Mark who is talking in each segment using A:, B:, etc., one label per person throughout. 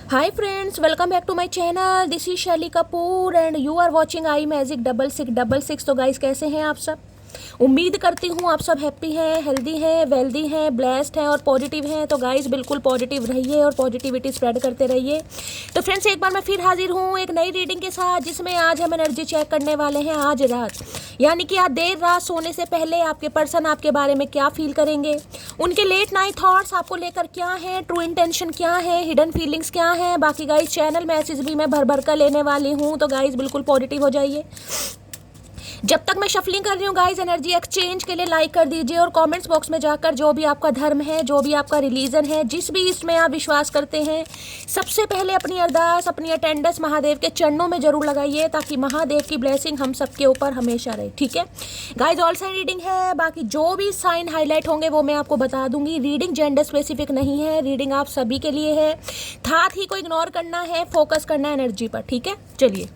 A: Hi friends, welcome back to my channel. This is शैली Kapoor and you are watching I magic 6666। तो guys कैसे हैं आप सब? उम्मीद करती हूँ आप सब हैप्पी हैं, हेल्दी हैं, वेल्दी हैं, ब्लेस्ड हैं और पॉजिटिव हैं। तो गाइस बिल्कुल पॉजिटिव रहिए और पॉजिटिविटी स्प्रेड करते रहिए। तो फ्रेंड्स एक बार मैं फिर हाजिर हूँ एक नई रीडिंग के साथ, जिसमें आज हम एनर्जी चेक करने वाले हैं आज रात, यानी कि आज देर रात सोने से पहले आपके पर्सन आपके बारे में क्या फील करेंगे, उनके लेट नाइट थॉट्स आपको लेकर क्या है, ट्रू इंटेंशन क्या है, हिडन फीलिंग्स क्या है। बाकी गाइस चैनल मैसेज भी मैं भर भर कर लेने वाली हूँ, तो गाइस बिल्कुल पॉजिटिव हो जाइए। जब तक मैं शफलिंग कर रही हूँ गाइस, एनर्जी एक्सचेंज के लिए लाइक कर दीजिए और कमेंट्स बॉक्स में जाकर जो भी आपका धर्म है, जो भी आपका रिलीजन है, जिस भी इसमें आप विश्वास करते हैं, सबसे पहले अपनी अरदास, अपनी अटेंडेंस महादेव के चरणों में जरूर लगाइए, ताकि महादेव की ब्लेसिंग हम सबके ऊपर हमेशा रहे। ठीक है गाइस, ऑल साइन रीडिंग है। बाकी जो भी साइन हाईलाइट होंगे वो मैं आपको बता दूंगी। रीडिंग जेंडर स्पेसिफिक नहीं है, रीडिंग आप सभी के लिए है। साथ ही को इग्नोर करना है, फोकस करना है एनर्जी पर। ठीक है, चलिए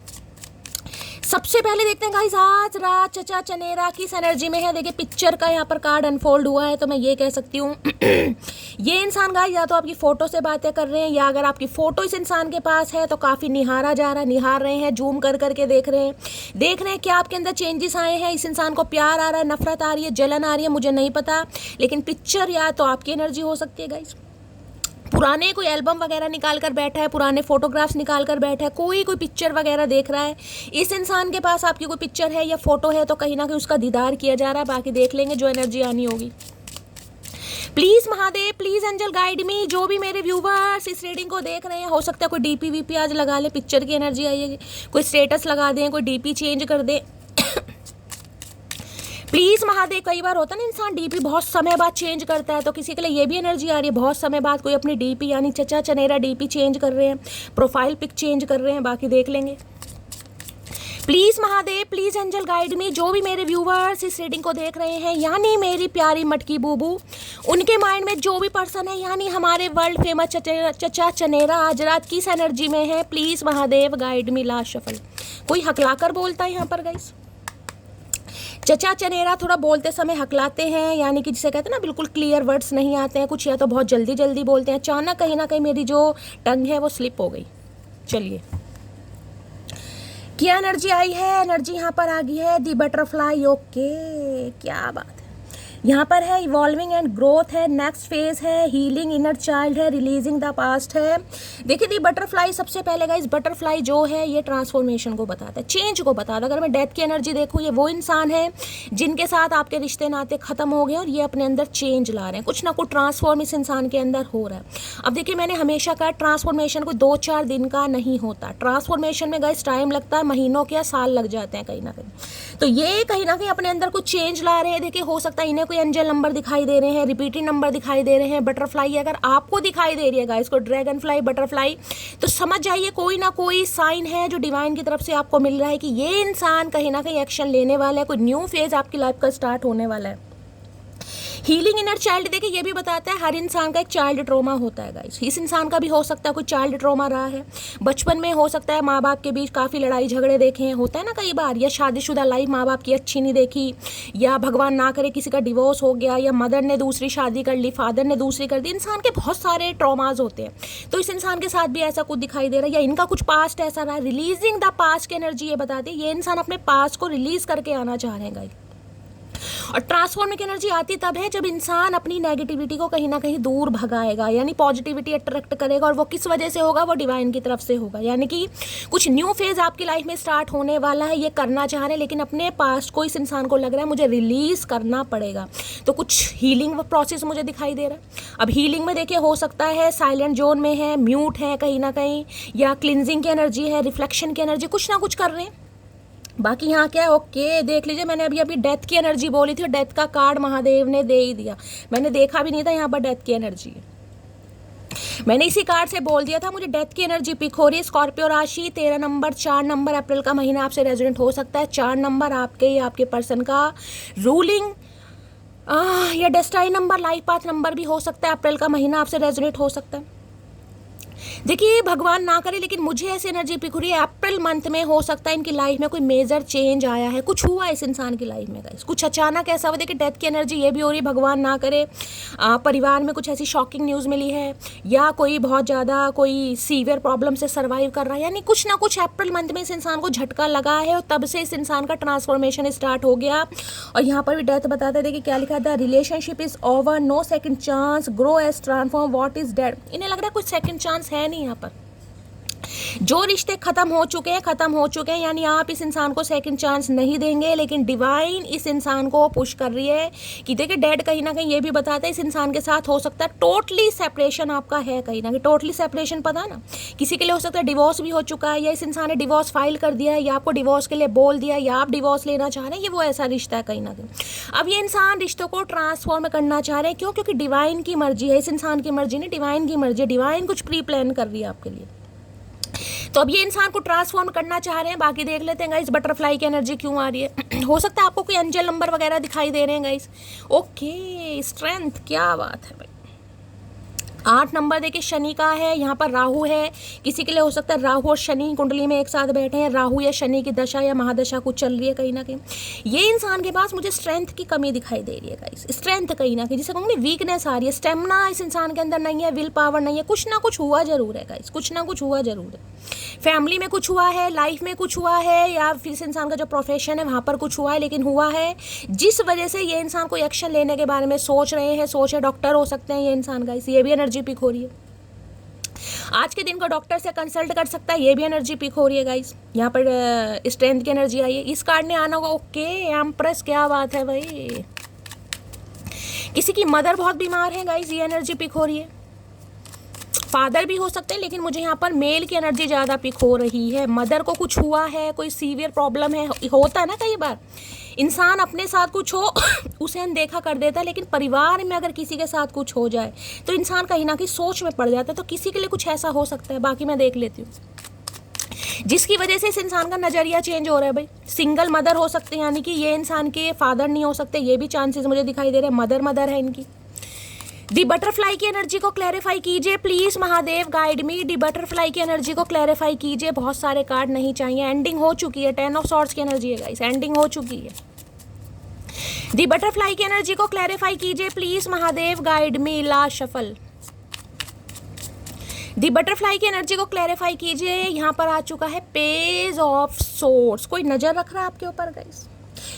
A: सबसे पहले देखते हैं गाइस आज रात चचा चनेरा किस एनर्जी में है। देखिए पिक्चर का यहाँ पर कार्ड अनफोल्ड हुआ है, तो मैं ये कह सकती हूँ ये इंसान गाइस या तो आपकी फ़ोटो से बातें कर रहे हैं, या अगर आपकी फ़ोटो इस इंसान के पास है तो काफ़ी निहारा जा रहा है, निहार रहे हैं, जूम कर करके देख रहे हैं क्या आपके अंदर चेंजेस आए हैं। इस इंसान को प्यार आ रहा है, नफरत आ रही है, जलन आ रही है, मुझे नहीं पता, लेकिन पिक्चर या तो आपकी एनर्जी हो सकती है गाइस। पुराने कोई एल्बम वगैरह निकाल कर बैठा है, पुराने फोटोग्राफ्स निकाल कर बैठा है, कोई पिक्चर वगैरह देख रहा है। इस इंसान के पास आपकी कोई पिक्चर है या फोटो है, तो कहीं ना कहीं उसका दीदार किया जा रहा है। बाकी देख लेंगे जो एनर्जी आनी होगी। Please Mahadev, please angel guide me. जो भी मेरे व्यूवर्स इस रीडिंग को देख रहे हैं, हो सकता है कोई डीपी वीपी आज लगा ले, पिक्चर की एनर्जी आई है, कोई स्टेटस लगा दें, कोई डीपी चेंज कर दे प्लीज़ महादेव। कई बार होता है ना इंसान डीपी बहुत समय बाद चेंज करता है, तो किसी के लिए ये भी एनर्जी आ रही है, बहुत समय बाद कोई अपनी डीपी यानी चचा चनेरा डीपी चेंज कर रहे हैं, प्रोफाइल पिक चेंज कर रहे हैं। बाकी देख लेंगे। Please Mahadev, please angel guide me. जो भी मेरे व्यूवर्स इस रीडिंग को देख रहे हैं, यानी मेरी प्यारी मटकी बूबू, उनके माइंड में जो भी पर्सन है, यानी हमारे वर्ल्ड फेमस चचा चनेरा आज रात किस एनर्जी में है, please Mahadev guide me. Last shuffle कोई हकलाकर बोलता है यहाँ पर गाइस। चचा चनेरा थोड़ा बोलते समय हकलाते हैं, यानी कि जिसे कहते हैं ना बिल्कुल क्लियर वर्ड्स नहीं आते हैं कुछ, या तो बहुत जल्दी जल्दी बोलते हैं। अचानक कहीं ना कहीं मेरी जो टंग है वो स्लिप हो गई। चलिए क्या एनर्जी आई है, एनर्जी यहाँ पर आ गई है दी बटरफ्लाई। ओके, क्या बात है। यहाँ पर है इवॉल्विंग एंड ग्रोथ है, नेक्स्ट फेज है, हीलिंग इनर चाइल्ड है, रिलीजिंग द पास्ट है। देखिए दी बटरफ्लाई, सबसे पहले गाइस बटरफ्लाई जो है ये ट्रांसफॉर्मेशन को बताता है, चेंज को बताता है। अगर मैं डेथ की एनर्जी देखूँ, ये वो इंसान है जिनके साथ आपके रिश्ते नाते खत्म हो गए और ये अपने अंदर चेंज ला रहे हैं, कुछ ना कुछ ट्रांसफॉर्म इस इंसान के अंदर हो रहा है। अब देखिए मैंने हमेशा कहा ट्रांसफॉर्मेशन को 2-4 दिन का नहीं होता, ट्रांसफॉर्मेशन में गाइस टाइम लगता है, महीनों के या साल लग जाते हैं कहीं ना कहीं। तो ये कहीं ना कहीं अपने अंदर कुछ चेंज ला रहे हैं। देखिए हो सकता है इन्हें कोई एंजल नंबर दिखाई दे रहे हैं, रिपीटिंग नंबर दिखाई दे रहे हैं, बटरफ्लाई अगर आपको दिखाई दे रही है गाइस को, ड्रैगन फ्लाई, बटरफ्लाई, तो समझ जाइए कोई ना कोई साइन है जो डिवाइन की तरफ से आपको मिल रहा है कि ये इंसान कहीं ना कहीं एक्शन लेने वाला है, कोई न्यू फेज आपकी लाइफ का स्टार्ट होने वाला है। हीलिंग इनर चाइल्ड, देखिए ये भी बताता है हर इंसान का एक चाइल्ड ट्रॉमा होता है गाइस। इस इंसान का भी हो सकता है कोई चाइल्ड ट्रॉमा रहा है, बचपन में हो सकता है माँ बाप के बीच काफ़ी लड़ाई झगड़े देखे हैं, होता है ना कई बार, या शादीशुदा लाइफ माँ बाप की अच्छी नहीं देखी, या भगवान ना करे किसी का डिवोर्स हो गया, या मदर ने दूसरी शादी कर ली, फादर ने दूसरी कर दी। इंसान के बहुत सारे ट्रॉमाज होते हैं, तो इस इंसान के साथ भी ऐसा कुछ दिखाई दे रहा है, या इनका कुछ पास्ट ऐसा रहा है। रिलीजिंग द पास्ट की एनर्जी ये बताती है ये इंसान अपने पास्ट को रिलीज करके आना चाह रहे हैं गाइस। और ट्रांसफॉर्म की एनर्जी आती तब है जब इंसान अपनी नेगेटिविटी को कहीं ना कहीं दूर भगाएगा, यानी पॉजिटिविटी अट्रैक्ट करेगा, और वो किस वजह से होगा, वो डिवाइन की तरफ से होगा। यानी कि कुछ न्यू फेज आपकी लाइफ में स्टार्ट होने वाला है, ये करना चाह रहे हैं, लेकिन अपने पास्ट को इस इंसान को लग रहा है मुझे रिलीज करना पड़ेगा, तो कुछ हीलिंग प्रोसेस मुझे दिखाई दे रहा है। अब हीलिंग में देखिए हो सकता है साइलेंट जोन में है, म्यूट है कहीं ना कहीं, या क्लिनजिंग की एनर्जी है, रिफ्लेक्शन की एनर्जी, कुछ ना कुछ कर रहे हैं। बाकी यहाँ क्या है, ओके देख लीजिए, मैंने अभी डेथ की एनर्जी बोली थी, डेथ का कार्ड महादेव ने दे ही दिया, मैंने देखा भी नहीं था यहाँ पर डेथ की एनर्जी है। मैंने इसी कार्ड से बोल दिया था मुझे डेथ की एनर्जी पिक हो रही है। स्कॉर्पियो राशि, 13 नंबर, 4 नंबर, अप्रैल का महीना आपसे रेजोनेट हो सकता है। 4 नंबर आपके या आपके पर्सन का रूलिंग या destined number, life path number भी हो सकता है, अप्रैल का महीना आपसे रेजोनेट हो सकता है। देखिए भगवान ना करे, लेकिन मुझे ऐसी एनर्जी पिक हो रही है अप्रैल मंथ में हो सकता है इनकी लाइफ में कोई मेजर चेंज आया है, कुछ हुआ है इस इंसान की लाइफ में गाइस, कुछ अचानक ऐसा हुआ। देखिए डेथ की एनर्जी ये भी हो रही है, भगवान ना करे परिवार में कुछ ऐसी शॉकिंग न्यूज़ मिली है, या कोई बहुत ज़्यादा कोई सीवियर प्रॉब्लम से सर्वाइव कर रहा है, यानी कुछ ना कुछ अप्रैल मंथ में इस इंसान को झटका लगा है और तब से इस इंसान का ट्रांसफॉर्मेशन स्टार्ट हो गया। और यहाँ पर भी डेथ बताता है, देखिए क्या लिखा था, relationship is over, no second chance, grow as transform, what is dead. इन्हें लग रहा है कुछ सेकंड चांस है नहीं यहाँ पर, जो रिश्ते खत्म हो चुके हैं खत्म हो चुके हैं, यानी आप इस इंसान को सेकंड चांस नहीं देंगे। लेकिन डिवाइन इस इंसान को पुश कर रही है कि देखिए डेड कहीं ना कहीं ये भी बताता है इस इंसान के साथ हो सकता है टोटली सेपरेशन आपका है, कहीं ना कहीं टोटली सेपरेशन, पता ना किसी के लिए हो सकता है डिवोर्स भी हो चुका है, या इस इंसान ने डिवोर्स फाइल कर दिया है, या आपको डिवोर्स के लिए बोल दिया, या आप डिवोर्स लेना चाह रहे हैं, ये वो ऐसा रिश्ता है कहीं ना कहीं। अब ये इंसान रिश्तों को ट्रांसफॉर्म करना चाह रहे हैं, क्यों? क्योंकि डिवाइन की मर्जी है, इस इंसान की मर्जी नहीं, डिवाइन की मर्जी है, डिवाइन कुछ प्री प्लान कर रही है आपके लिए। तो अब ये इंसान को ट्रांसफॉर्म करना चाह रहे हैं। बाकी देख लेते हैं गाइस बटरफ्लाई की एनर्जी क्यों आ रही है। हो सकता है आपको कोई एंजल नंबर वगैरह दिखाई दे रहे हैं गाइस। ओके, स्ट्रेंथ, क्या बात है भाई। 8 नंबर देखिए शनि का है, यहाँ पर राहु है, किसी के लिए हो सकता है राहु और शनि कुंडली में एक साथ बैठे हैं, राहु या शनि की दशा या महादशा कुछ चल रही है कहीं ना कहीं। ये इंसान के पास मुझे स्ट्रेंथ की कमी दिखाई दे रही है गाइस, स्ट्रेंथ कहीं ना कहीं, जिसे कहूँगी वीकनेस आ रही है, स्टेमिना इस इंसान के अंदर नहीं है, विल पावर नहीं है, कुछ ना कुछ हुआ जरूर है गाइस, कुछ ना कुछ हुआ जरूर है। फैमिली में कुछ हुआ है, लाइफ में कुछ हुआ है, या फिर इस इंसान का जो प्रोफेशन है वहाँ पर कुछ हुआ है, लेकिन हुआ है जिस वजह से ये इंसान कोई एक्शन लेने के बारे में सोच रहे हैं, सोचे डॉक्टर हो सकते हैं ये इंसान गाइस, ये भी एनर्जी पिक हो रही है। आज के दिन को डॉक्टर से कंसल्ट कर सकता है, ये भी एनर्जी पिक हो रही है गाइस। यहाँ पर स्ट्रेंथ की एनर्जी आई है, इस कार्ड ने आना होगा। ओके एम्प्रेस, क्या बात है भाई। किसी की मदर बहुत बीमार है गाइस, ये एनर्जी पिक हो रही है। फादर भी हो सकते हैं, लेकिन मुझे यहाँ पर मेल की एनर्जी ज़्यादा पिक हो रही है। मदर को कुछ हुआ है, कोई सीवियर प्रॉब्लम है, होता है ना कई बार इंसान अपने साथ कुछ हो उसे अनदेखा कर देता है, लेकिन परिवार में अगर किसी के साथ कुछ हो जाए तो इंसान कहीं ना कहीं सोच में पड़ जाता है। तो किसी के लिए कुछ ऐसा हो सकता है, बाकी मैं देख लेती हूँ, जिसकी वजह से इस इंसान का नज़रिया चेंज हो रहा है भाई। सिंगल मदर हो सकते हैं, यानी कि ये इंसान के फादर नहीं हो सकते, ये भी चांसेस मुझे दिखाई दे रहे हैं। मदर है इनकी। दी बटरफ्लाई की एनर्जी को क्लैरिफाई कीजिए please, Mahadev guide me. The butterfly की एनर्जी को क्लैरिफाई कीजिए, बहुत सारे कार्ड नहीं चाहिए, एंडिंग हो चुकी है। 10 ऑफ सॉर्ड्स की एनर्जी है गाइस, एंडिंग हो चुकी है। दी बटरफ्लाई की एनर्जी को क्लैरिफाई कीजिए please, Mahadev guide me. Last shuffle. The butterfly की एनर्जी को क्लैरिफाई कीजिए। यहाँ पर आ चुका है पेज ऑफ सोर्ड्स। कोई नजर रख रहा है आपके ऊपर गाइस,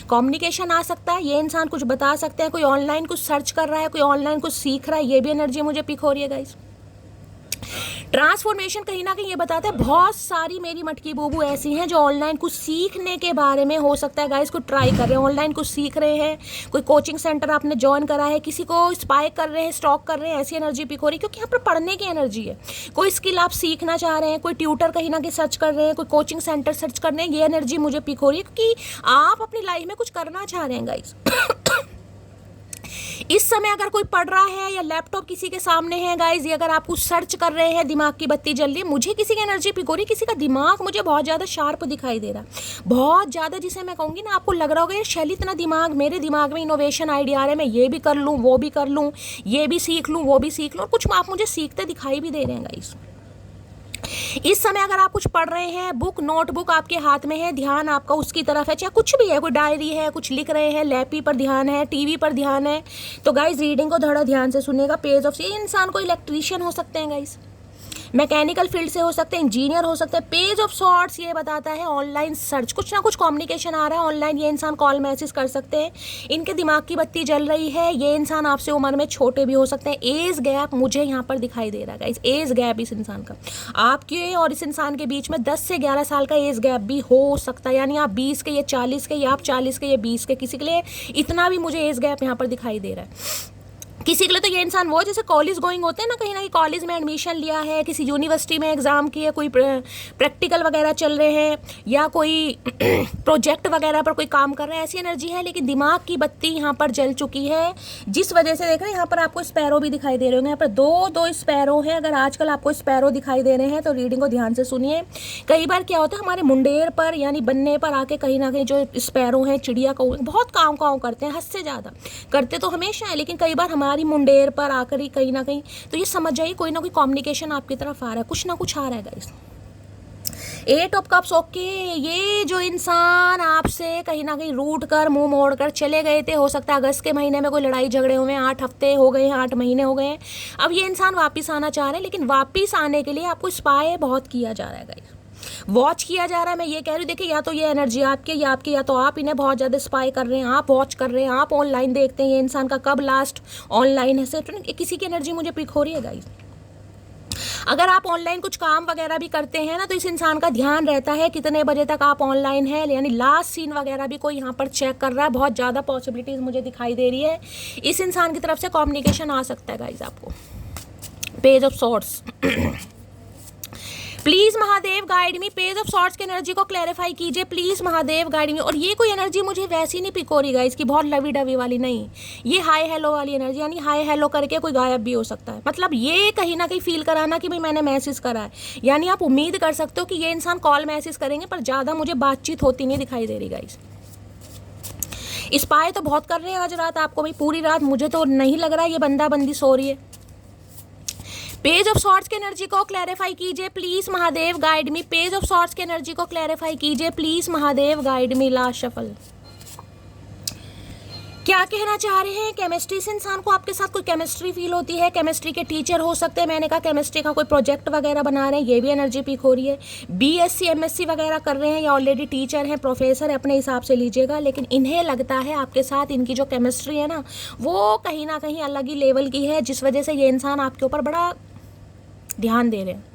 A: कम्युनिकेशन आ सकता है, ये इंसान कुछ बता सकते हैं, कोई ऑनलाइन कुछ सर्च कर रहा है, कोई ऑनलाइन कुछ सीख रहा है, ये भी एनर्जी मुझे पिक हो रही है गाइस। ट्रांसफॉर्मेशन कहीं ना कहीं ये बताता है बहुत सारी मेरी मटकी बूबू ऐसी हैं जो ऑनलाइन कुछ सीखने के बारे में हो सकता है गाइस कुछ ट्राई कर रहे हैं, ऑनलाइन कुछ सीख रहे हैं, कोई कोचिंग सेंटर आपने ज्वाइन करा है, किसी को स्पाई कर रहे हैं, स्टॉक कर रहे हैं, ऐसी एनर्जी पिक हो रही है। क्योंकि यहाँ पर पढ़ने की एनर्जी है, कोई स्किल आप सीखना चाह रहे हैं, कोई ट्यूटर कहीं ना कहीं सर्च कर रहे हैं, कोई कोचिंग सेंटर सर्च कर रहे हैं, ये एनर्जी मुझे पिक हो रही है, क्योंकि आप अपनी लाइफ में कुछ करना चाह रहे हैं गाइस। इस समय अगर कोई पढ़ रहा है या लैपटॉप किसी के सामने है गाइज, अगर आप कुछ सर्च कर रहे हैं, दिमाग की बत्ती जल रही है, मुझे किसी की एनर्जी पिक हो रही है, किसी का दिमाग मुझे बहुत ज़्यादा शार्प दिखाई दे रहा है, बहुत ज़्यादा, जिसे मैं कहूँगी ना, आपको लग रहा होगा ये शैली इतना दिमाग, मेरे दिमाग में इनोवेशन आइडिया आ रहे हैं, मैं ये भी कर लूँ, वो भी कर लूँ, ये भी सीख लूँ, वो भी सीख लूँ, और कुछ आप मुझे सीखते दिखाई भी दे रहे हैं गाइज। इस समय अगर आप कुछ पढ़ रहे हैं, बुक नोटबुक आपके हाथ में है, ध्यान आपका उसकी तरफ है, चाहे कुछ भी है, कोई डायरी है, कुछ लिख रहे हैं, लैपी पर ध्यान है, टीवी पर ध्यान है, तो गाइस रीडिंग को थोड़ा ध्यान से सुनेगा। पेज ऑफ, ये इंसान को इलेक्ट्रीशियन हो सकते हैं गाइस, मैकेनिकल फील्ड से हो सकते हैं, इंजीनियर हो सकते हैं। पेज ऑफ सॉर्ड्स ये बताता है ऑनलाइन सर्च, कुछ ना कुछ कम्युनिकेशन आ रहा है ऑनलाइन, ये इंसान कॉल मैसेज कर सकते हैं, इनके दिमाग की बत्ती जल रही है, ये इंसान आपसे उम्र में छोटे भी हो सकते हैं। एज गैप मुझे यहाँ पर दिखाई दे रहा है गाइस, एज गैप इस इंसान का आपके और इस इंसान के बीच में 10 से 11 साल का एज गैप भी हो सकता है, यानी आप 20 के, ये 40 के, या आप 40 के, ये 20 के, किसी के लिए इतना भी मुझे एज गैप यहाँ पर दिखाई दे रहा है। किसी के लिए तो ये इंसान वो जैसे कॉलेज गोइंग होते हैं ना, कहीं ना कहीं कॉलेज में एडमिशन लिया है, किसी यूनिवर्सिटी में एग्जाम किए, कोई प्रैक्टिकल वगैरह चल रहे हैं, या कोई प्रोजेक्ट वगैरह पर कोई काम कर रहे हैं, ऐसी एनर्जी है, लेकिन दिमाग की बत्ती यहाँ पर जल चुकी है, जिस वजह से देख रहे हैं यहाँ पर आपको स्पैरो भी दिखाई दे रहे होंगे, यहाँ पर दो स्पैरो हैं। अगर आजकल आपको स्पैरो दिखाई दे रहे हैं तो रीडिंग को ध्यान से सुनिए। कई बार क्या होता है हमारे मुंडेर पर यानी बनने पर आके कहीं ना कहीं जो स्पैरो हैं, चिड़िया कौवे बहुत काव काव करते हैं, हद से ज़्यादा करते तो हमेशा है, लेकिन कई बार हमारे आ रही मुंडेर पर आकर ही कहीं ना कहीं, तो ये समझ जाइए कोई ना कोई कम्युनिकेशन आपकी तरफ आ रहा है, कुछ ना कुछ आ रहा है गाइस। 8 ऑफ कप्स, ओके, ये जो इंसान आपसे कहीं ना कहीं रूठ कर मुंह मोड़ कर चले गए थे, हो सकता है अगस्त के महीने में कोई लड़ाई झगड़े हुए हैं, 8 हफ्ते हो गए हैं, 8 महीने हो गए हैं, अब ये इंसान वापस आना चाह रहे हैं, लेकिन वापस आने के लिए आपको स्पाई बहुत किया जा रहा है गाइस, वॉच किया जा रहा है। मैं ये कह रही हूँ, देखिए या तो ये एनर्जी आपकी या आपकी, या तो आप इन्हें बहुत ज़्यादा स्पाई कर रहे हैं, आप वॉच कर रहे हैं, आप ऑनलाइन देखते हैं ये इंसान का कब लास्ट ऑनलाइन है, सिर्फ किसी की एनर्जी मुझे पिक हो रही है गाइस। अगर आप ऑनलाइन कुछ काम वगैरह भी करते हैं ना, तो इस इंसान का ध्यान रहता है कितने बजे तक आप ऑनलाइन है, यानी लास्ट सीन वगैरह भी कोई यहाँ पर चेक कर रहा है, बहुत ज़्यादा पॉसिबिलिटीज़ मुझे दिखाई दे रही है, इस इंसान की तरफ से कम्युनिकेशन आ सकता है गाइस आपको। Page of swords, please Mahadev guide me, page of swords की एनर्जी को क्लैरिफाई कीजिए प्लीज महादेव गाइड मी। और ये कोई एनर्जी मुझे वैसी नहीं पिक हो रही गाइस कि बहुत लवी डवी वाली, नहीं, ये हाय हेलो वाली एनर्जी, यानी हाय हेलो करके कोई गायब भी हो सकता है, मतलब ये कहीं ना कहीं फील कराना कि भाई मैंने मैसेज करा है, यानी आप उम्मीद कर सकते हो कि ये इंसान कॉल मैसेज करेंगे, पर ज़्यादा मुझे बातचीत होती नहीं दिखाई दे रही गाइस। स्पाई तो बहुत कर रहे हैं आज रात आपको, भाई पूरी रात मुझे तो नहीं लग रहा है ये बंदा बंदी सो रही है। पेज ऑफ सॉर्ड्स की एनर्जी को क्लैरिफाई कीजिए please Mahadev guide me, page of swords की एनर्जी को क्लैरिफाई कीजिए please Mahadev guide me. Last shuffle, क्या कहना चाह रहे हैं? केमिस्ट्री से इंसान को आपके साथ कोई केमिस्ट्री फील होती है, केमिस्ट्री के टीचर हो सकते हैं, मैंने कहा केमिस्ट्री का कोई प्रोजेक्ट वगैरह बना रहे हैं, ये भी एनर्जी पिक हो रही है, बीएससी एमएससी वगैरह कर रहे हैं या ऑलरेडी टीचर हैं, प्रोफेसर है, अपने हिसाब से लीजिएगा, लेकिन इन्हें लगता है आपके साथ इनकी जो केमिस्ट्री है ना, वो कहीं ना कहीं अलग ही लेवल की है, जिस वजह से ये इंसान आपके ऊपर बड़ा ध्यान दे रहे हैं।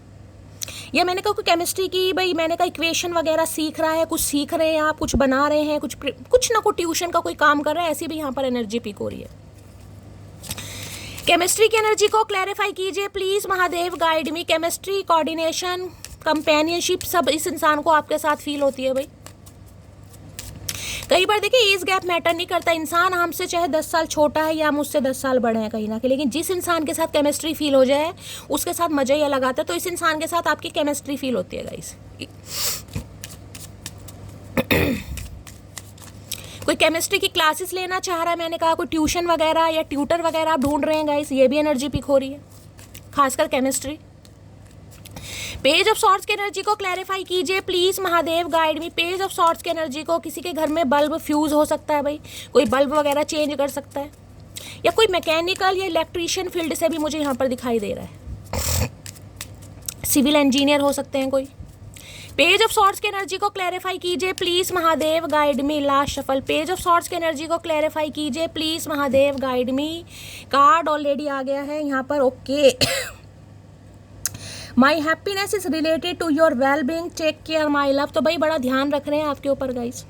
A: या मैंने कहा कोई केमिस्ट्री की, भाई मैंने कहा इक्वेशन वगैरह सीख रहा है, कुछ सीख रहे हैं आप, कुछ बना रहे हैं, कुछ ना कुछ ट्यूशन का कोई काम कर रहा है, ऐसी भी यहाँ पर एनर्जी पिक हो रही है। केमिस्ट्री की एनर्जी को क्लैरिफाई कीजिए please Mahadev guide me. Chemistry, coordination, companionship, सब इस इंसान को आपके साथ फील होती है भाई। कई बार देखिए एज गैप मैटर नहीं करता, इंसान हमसे चाहे 10 साल छोटा है या मुझसे 10 साल बड़े हैं कहीं ना कहीं, लेकिन जिस इंसान के साथ केमिस्ट्री फील हो जाए उसके साथ मजा ही अलग आता है, तो इस इंसान के साथ आपकी केमिस्ट्री फील होती है गाइस। कोई केमिस्ट्री की क्लासेस लेना चाह रहा है, मैंने कहा कोई ट्यूशन वगैरह या ट्यूटर वगैरह आप ढूंढ रहे हैं गाइस, ये भी एनर्जी पिक हो रही है, खासकर केमिस्ट्री। पेज ऑफ सॉर्ड्स की एनर्जी को क्लैरिफाई कीजिए please Mahadev guide me. Page of swords की एनर्जी को, किसी के घर में बल्ब फ्यूज हो सकता है भाई, कोई बल्ब वगैरह चेंज कर सकता है, या कोई मैकेनिकल या इलेक्ट्रीशियन फील्ड से भी मुझे यहाँ पर दिखाई दे रहा है, सिविल इंजीनियर हो सकते हैं कोई। पेज ऑफ सॉर्ड्स की एनर्जी को क्लैरिफाई कीजिए please Mahadev guide me. Last shuffle, page of swords की एनर्जी को क्लैरिफाई कीजिए please Mahadev guide me. Card already आ गया है यहाँ पर, okay. My happiness is related to your well being, take care my love. तो भाई बड़ा ध्यान रख रहे हैं आपके ऊपर गाइस,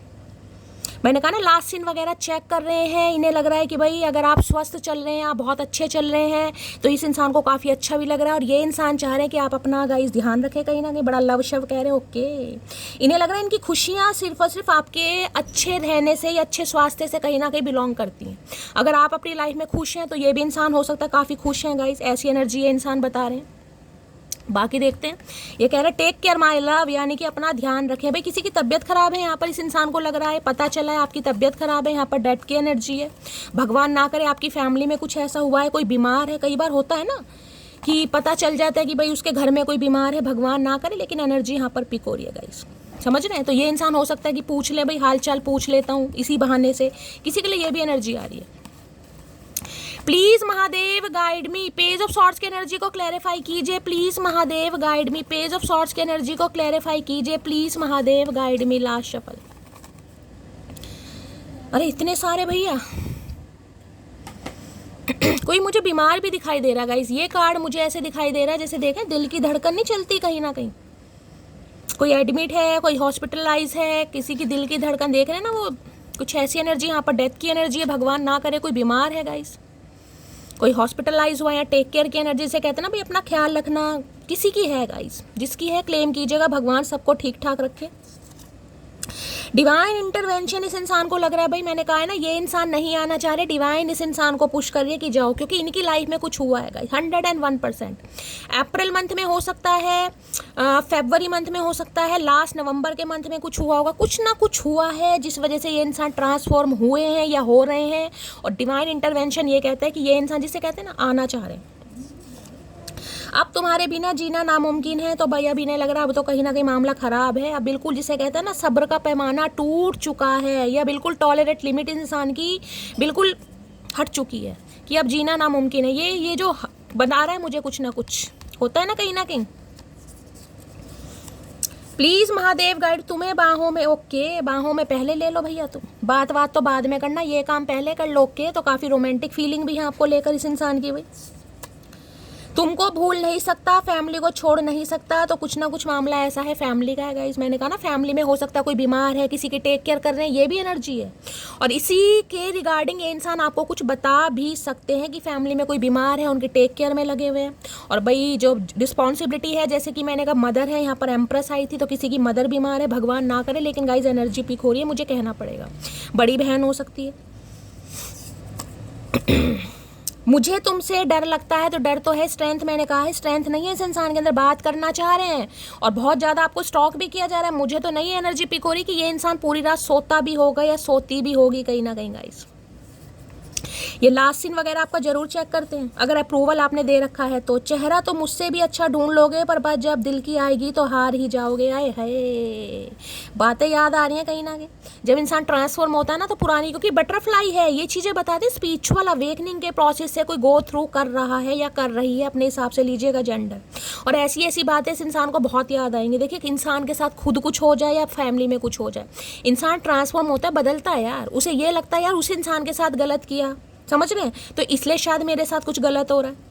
A: मैंने कहा ना लास्ट सीन वगैरह चेक कर रहे हैं, इन्हें लग रहा है कि भाई अगर आप स्वस्थ चल रहे हैं, आप बहुत अच्छे चल रहे हैं, तो इस इंसान को काफ़ी अच्छा भी लग रहा है, और ये इंसान चाह रहे हैं कि आप अपना गाइस ध्यान रखें कहीं ना कहीं, बड़ा लव शव कह रहे हैं, ओके। इन्हें लग रहा है इनकी खुशियाँ सिर्फ और सिर्फ आपके अच्छे रहने से या अच्छे स्वास्थ्य से कहीं ना कहीं बिलोंग करती हैं। अगर आप अपनी लाइफ में खुश हैं तो ये भी इंसान हो सकता है काफ़ी खुश हैं गाइस, ऐसी एनर्जी ये इंसान बता रहे हैं। बाकी देखते हैं, ये कह रहे हैं टेक केयर माई लव, यानी कि अपना ध्यान रखें। भाई किसी की तबीयत खराब है यहाँ पर, इस इंसान को लग रहा है, पता चला है आपकी तबीयत खराब है, यहाँ पर डेथ की एनर्जी है, भगवान ना करे आपकी फैमिली में कुछ ऐसा हुआ है, कोई बीमार है। कई बार होता है ना कि पता चल जाता है कि भाई उसके घर में कोई बीमार है, भगवान ना करे, लेकिन एनर्जी यहाँ पर पिक हो रही है गाइस, समझ रहे हैं। तो ये इंसान हो सकता है कि पूछ ले भाई, हाल चाल पूछ लेता हूँ इसी बहाने से, किसी के लिए ये भी एनर्जी आ रही है। Please Mahadev guide me. Page of swords की एनर्जी को क्लैरिफाई कीजिए please Mahadev guide me. Page of swords की एनर्जी को क्लैरिफाई कीजिए please Mahadev guide me. Last shuffle, अरे इतने सारे भैया। कोई मुझे बीमार भी दिखाई दे रहा है गाइस, ये कार्ड मुझे ऐसे दिखाई दे रहा है जैसे देखें दिल की धड़कन नहीं चलती कहीं ना कहीं, कोई एडमिट है, कोई हॉस्पिटलाइज है, किसी की दिल की धड़कन देख रहे हैं ना, वो कुछ ऐसी एनर्जी यहाँ पर डेथ की एनर्जी है, भगवान ना करे कोई बीमार है गाइस, कोई हॉस्पिटलाइज हुआ, या टेक केयर की एनर्जी से कहते हैं ना भाई अपना ख्याल रखना, किसी की है गाइस, जिसकी है क्लेम कीजिएगा, भगवान सबको ठीक ठाक रखे। डिवाइन इंटरवेंशन इस इंसान को लग रहा है भाई, मैंने कहा है ना ये इंसान नहीं आना चाह रहे, डिवाइन इस इंसान को पुश कर रही है कि जाओ, क्योंकि इनकी लाइफ में कुछ हुआ है गाइस 101%। अप्रैल मंथ में हो सकता है, फरवरी मंथ में हो सकता है, लास्ट नवंबर के मंथ में कुछ हुआ होगा, कुछ ना कुछ हुआ है जिस वजह से ये इंसान ट्रांसफॉर्म हुए हैं या हो रहे हैं। और डिवाइन इंटरवेंशन ये कहता है कि ये इंसान, जिसे कहते हैं ना आना चाह रहे हैं। अब तुम्हारे बिना जीना नामुमकिन है, तो भाई अभी नहीं लग रहा, अब तो कहीं ना कहीं मामला ख़राब है। अब बिल्कुल जिसे कहते हैं ना सब्र का पैमाना टूट चुका है, या बिल्कुल टॉलरेट लिमिट इंसान की बिल्कुल हट चुकी है कि अब जीना नामुमकिन है। ये जो बना रहा है मुझे कुछ ना कुछ होता है ना कहीं ना कहीं। प्लीज़ महादेव गाइड तुम्हें बाहों में, ओके बाहों में पहले ले लो भैया, तुम बात तो बाद में करना, ये काम पहले कर लो। ओके, तो काफ़ी रोमांटिक फीलिंग भी है आपको लेकर इस इंसान की भाई। तुमको भूल नहीं सकता, फैमिली को छोड़ नहीं सकता, तो कुछ ना कुछ मामला ऐसा है फैमिली का है गाइस। मैंने कहा ना फैमिली में हो सकता है कोई बीमार है, किसी की टेक केयर कर रहे हैं, ये भी एनर्जी है। और इसी के रिगार्डिंग ये इंसान आपको कुछ बता भी सकते हैं कि फैमिली में कोई बीमार है, उनके टेक केयर में लगे हुए हैं। और भाई जो रिस्पॉन्सिबिलिटी है, जैसे कि मैंने कहा मदर है, यहाँ पर एम्प्रेस आई थी, तो किसी की मदर बीमार है, भगवान ना करे, लेकिन गाइस एनर्जी पिक हो रही है, मुझे कहना पड़ेगा। बड़ी बहन हो सकती है। मुझे तुमसे डर लगता है, तो डर तो है, स्ट्रेंथ मैंने कहा है, स्ट्रेंथ नहीं है इस इंसान के अंदर, बात करना चाह रहे हैं और बहुत ज़्यादा आपको स्टॉक भी किया जा रहा है। मुझे तो नहीं एनर्जी पिक हो रही कि ये इंसान पूरी रात सोता भी होगा या सोती भी होगी कहीं ना कहीं गाइस। ये लास्ट सीन वगैरह आपका जरूर चेक करते हैं, अगर अप्रूवल आपने दे रखा है तो। चेहरा तो मुझसे भी अच्छा ढूंढ लोगे, पर बात जब दिल की आएगी तो हार ही जाओगे। आए हाय, बातें याद आ रही हैं कहीं ना कहीं। जब इंसान ट्रांसफॉर्म होता है ना तो पुरानी, क्योंकि बटरफ्लाई है, ये चीज़ें बताते हैं स्पिरिचुअल अवेकनिंग के प्रोसेस से कोई गो थ्रू कर रहा है या कर रही है, अपने हिसाब से लीजिएगा जेंडर। और ऐसी ऐसी बातें इस इंसान को बहुत याद आएंगी। देखिए इंसान के साथ खुद कुछ हो जाए या फैमिली में कुछ हो जाए, इंसान ट्रांसफॉर्म होता है, बदलता है यार। उसे ये लगता है यार उस इंसान के साथ गलत किया, समझ रहे हैं, तो इसलिए शायद मेरे साथ कुछ गलत हो रहा है।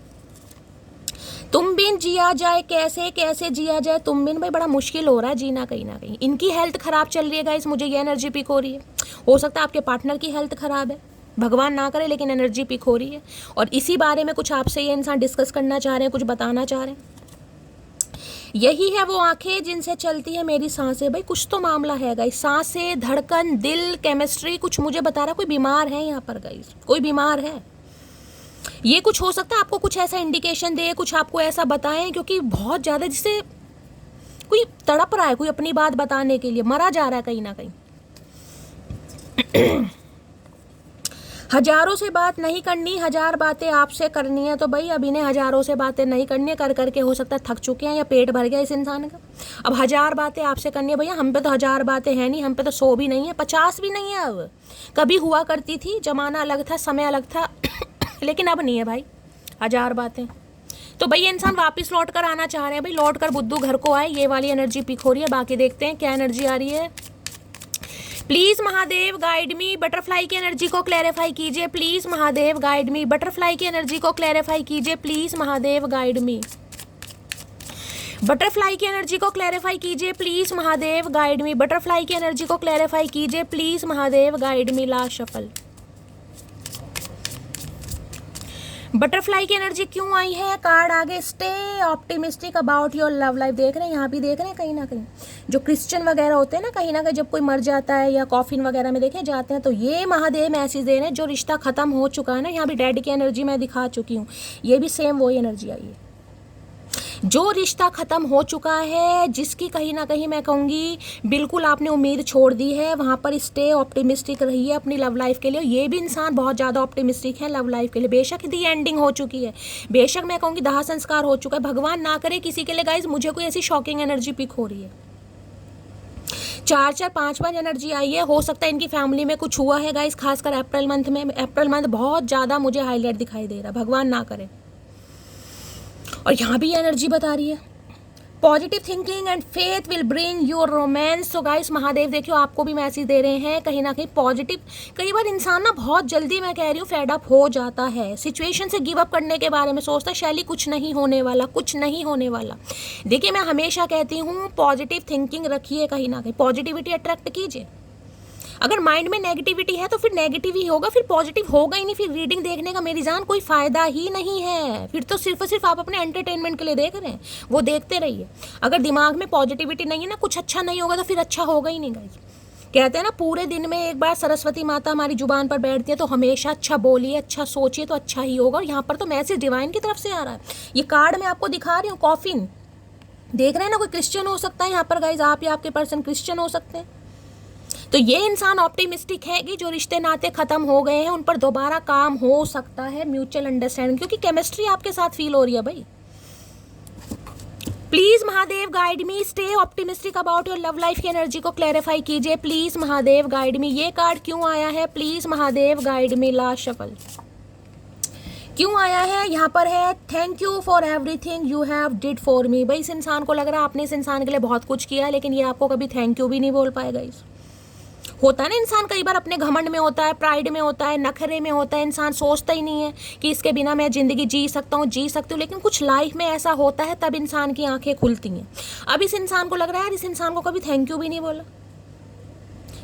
A: तुम बिन जिया जाए कैसे, कैसे जिया जाए तुम बिन, भाई बड़ा मुश्किल हो रहा है जीना कहीं ना कहीं। इनकी हेल्थ खराब चल रही है गाइस, मुझे ये एनर्जी पिक हो रही है। हो सकता है आपके पार्टनर की हेल्थ खराब है, भगवान ना करे, लेकिन एनर्जी पिक हो रही है। और इसी बारे में कुछ आपसे ये इंसान डिस्कस करना चाह रहे हैं, कुछ बताना चाह रहे हैं। यही है वो आंखें जिनसे चलती है मेरी सांसें। भाई कुछ तो मामला है गाइस, सांसें, धड़कन, दिल, केमिस्ट्री, कुछ मुझे बता रहा, कोई बीमार है यहाँ पर गाइस, कोई बीमार है। ये कुछ हो सकता है आपको कुछ ऐसा इंडिकेशन दे, कुछ आपको ऐसा बताएं, क्योंकि बहुत ज़्यादा जिससे कोई तड़प रहा है, कोई अपनी बात बताने के लिए, मरा जा रहा है कहीं ना कहीं। हजारों से बात नहीं करनी, हजार बातें आपसे करनी है, तो भाई अब इन्हें हजारों से बातें नहीं करनी है, कर करके हो सकता है थक चुके हैं या पेट भर गया इस इंसान का। अब हजार बातें आपसे करनी है, भैया हम पे तो हजार बातें हैं नहीं, हम पे तो 100 भी नहीं है, 50 भी नहीं है। अब कभी हुआ करती थी, जमाना अलग था, समय अलग था, लेकिन अब नहीं है भाई हजार बातें। तो भाई ये इंसान वापस लौट कर आना चाह रहे हैं, भाई लौट कर बुद्धू घर को आए, ये वाली एनर्जी पिक हो रही है। बाकी देखते हैं क्या एनर्जी आ रही है। Please Mahadev guide me, butterfly की एनर्जी को क्लैरिफाई कीजिए। Please Mahadev guide me, butterfly की एनर्जी को क्लैरिफाई कीजिए। Please Mahadev guide me, butterfly की एनर्जी को क्लैरिफाई कीजिए। Please Mahadev guide me, butterfly की एनर्जी को क्लैरिफाई कीजिए। Please Mahadev guide me. Last shuffle, butterfly की एनर्जी क्यों आई है? कार्ड आगे, stay optimistic about your love life. देख रहे हैं, यहाँ भी देख रहे हैं कहीं ना कहीं जो क्रिश्चियन वगैरह होते हैं ना, कहीं ना कहीं जब कोई मर जाता है या कॉफिन वगैरह में देखे जाते हैं, तो ये महादेव मैसेज दे रहे हैं जो रिश्ता खत्म हो चुका है ना। यहाँ भी डैड की एनर्जी मैं दिखा चुकी हूँ, ये भी सेम वही एनर्जी आई है। जो रिश्ता ख़त्म हो चुका है, जिसकी कहीं ना कहीं मैं कहूँगी बिल्कुल आपने उम्मीद छोड़ दी है, वहाँ पर स्टे ऑप्टिमिस्टिक रहिए अपनी लव लाइफ के लिए। ये भी इंसान बहुत ज़्यादा ऑप्टिमिस्टिक है लव लाइफ के लिए। बेशक दी एंडिंग हो चुकी है, बेशक मैं कहूँगी दाह संस्कार हो चुका है, भगवान ना करे किसी के लिए गाइज मुझे कोई ऐसी शॉकिंग एनर्जी पिक हो रही है। 4-4 5-5 एनर्जी आई है। हो सकता है इनकी फैमिली में कुछ हुआ है गाइज, खासकर अप्रैल मंथ में। अप्रैल मंथ बहुत ज़्यादा मुझे हाईलाइट दिखाई दे रहा है, भगवान ना करे। और यहाँ भी एनर्जी बता रही है positive thinking and faith will bring your romance. So guys Mahadev देखियो आपको भी मैसेज दे रहे हैं कहीं ना कहीं पॉजिटिव। कई बार इंसान ना बहुत जल्दी, मैं कह रही हूँ, फेड अप हो जाता है, सिचुएशन से गिव अप करने के बारे में सोचता है, शैली कुछ नहीं होने वाला, कुछ नहीं होने वाला। देखिए मैं हमेशा कहती हूँ पॉजिटिव थिंकिंग रखिए, कहीं ना कहीं पॉजिटिविटी अट्रैक्ट कीजिए। अगर माइंड में नेगेटिविटी है तो फिर नेगेटिव ही होगा, फिर पॉजिटिव होगा ही नहीं। फिर रीडिंग देखने का मेरी जान कोई फ़ायदा ही नहीं है, फिर तो सिर्फ और सिर्फ आप अपने एंटरटेनमेंट के लिए देख रहे हैं, वो देखते रहिए। अगर दिमाग में पॉजिटिविटी नहीं है ना, कुछ अच्छा नहीं होगा, तो फिर अच्छा होगा ही नहीं गाइस। कहते हैं ना पूरे दिन में एक बार सरस्वती माता हमारी जुबान पर बैठती है तो हमेशा अच्छा बोलिए, अच्छा सोचिए तो अच्छा ही होगा। और यहाँ पर तो मैसेज डिवाइन की तरफ से आ रहा है। ये कार्ड मैं आपको दिखा रही हूँ, कॉफिन देख रहे हैं ना, कोई क्रिश्चियन हो सकता है यहाँ पर गाइज, आप या आपके पर्सन क्रिश्चियन हो सकते हैं। तो ये इंसान ऑप्टिमिस्टिक है कि जो रिश्ते नाते खत्म हो गए हैं उन पर दोबारा काम हो सकता है, म्यूचुअल अंडरस्टैंडिंग, क्योंकि केमिस्ट्री आपके साथ फील हो रही है भाई। Please Mahadev guide me, stay optimistic about your love life की एनर्जी को क्लैरिफाई कीजिए। प्लीज महादेव गाइड मी। ये कार्ड क्यों आया है? Please Mahadev guide me. Last shuffle क्यों आया है? यहाँ पर है thank you for everything you have did for me. भाई इस इंसान को लग रहा है आपने इस इंसान के लिए बहुत कुछ किया है, लेकिन ये आपको कभी थैंक यू भी नहीं बोल पाएगा। इस होता है ना, इंसान कई बार अपने घमंड में होता है, प्राइड में होता है, नखरे में होता है, इंसान सोचता ही नहीं है कि इसके बिना मैं ज़िंदगी जी सकता हूँ, जी सकती हूँ। लेकिन कुछ लाइफ में ऐसा होता है तब इंसान की आंखें खुलती हैं। अब इस इंसान को लग रहा है यार इस इंसान को कभी थैंक यू भी नहीं बोला,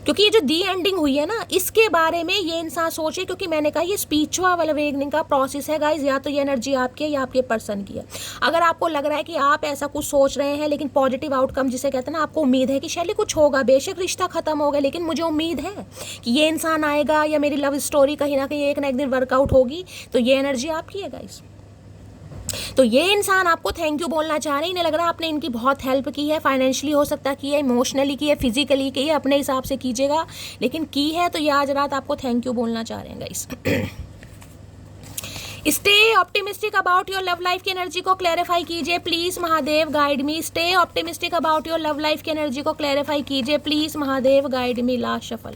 A: क्योंकि ये जो दी एंडिंग हुई है ना इसके बारे में ये इंसान सोचे, क्योंकि मैंने कहा ये स्पिरिचुअल अवेकनिंग का प्रोसेस है गाइज। या तो ये एनर्जी आपकी है या आपके पर्सन की है। अगर आपको लग रहा है कि आप ऐसा कुछ सोच रहे हैं लेकिन पॉजिटिव आउटकम जिसे कहते हैं ना, आपको उम्मीद है कि शैली कुछ होगा, बेशक रिश्ता खत्म हो गया लेकिन मुझे उम्मीद है कि ये इंसान आएगा या मेरी लव स्टोरी कहीं ना कहीं एक ना एक दिन वर्कआउट होगी, तो ये एनर्जी आपकी है गाइज। तो ये इंसान आपको थैंक यू बोलना चाह रहे हैं। इन्हें लग रहा है आपने इनकी बहुत हेल्प की है, फाइनेंशियली हो सकता है की है, इमोशनली की है, फिजिकली की है, अपने हिसाब से कीजिएगा, लेकिन की है। तो ये आज रात आपको थैंक यू बोलना चाह रहे हैं guys. Stay optimistic about your love life की एनर्जी को क्लैरिफाई कीजिए please Mahadev guide me. Stay optimistic about your love life की एनर्जी को क्लैरिफाई कीजिए please Mahadev guide me. Last shuffle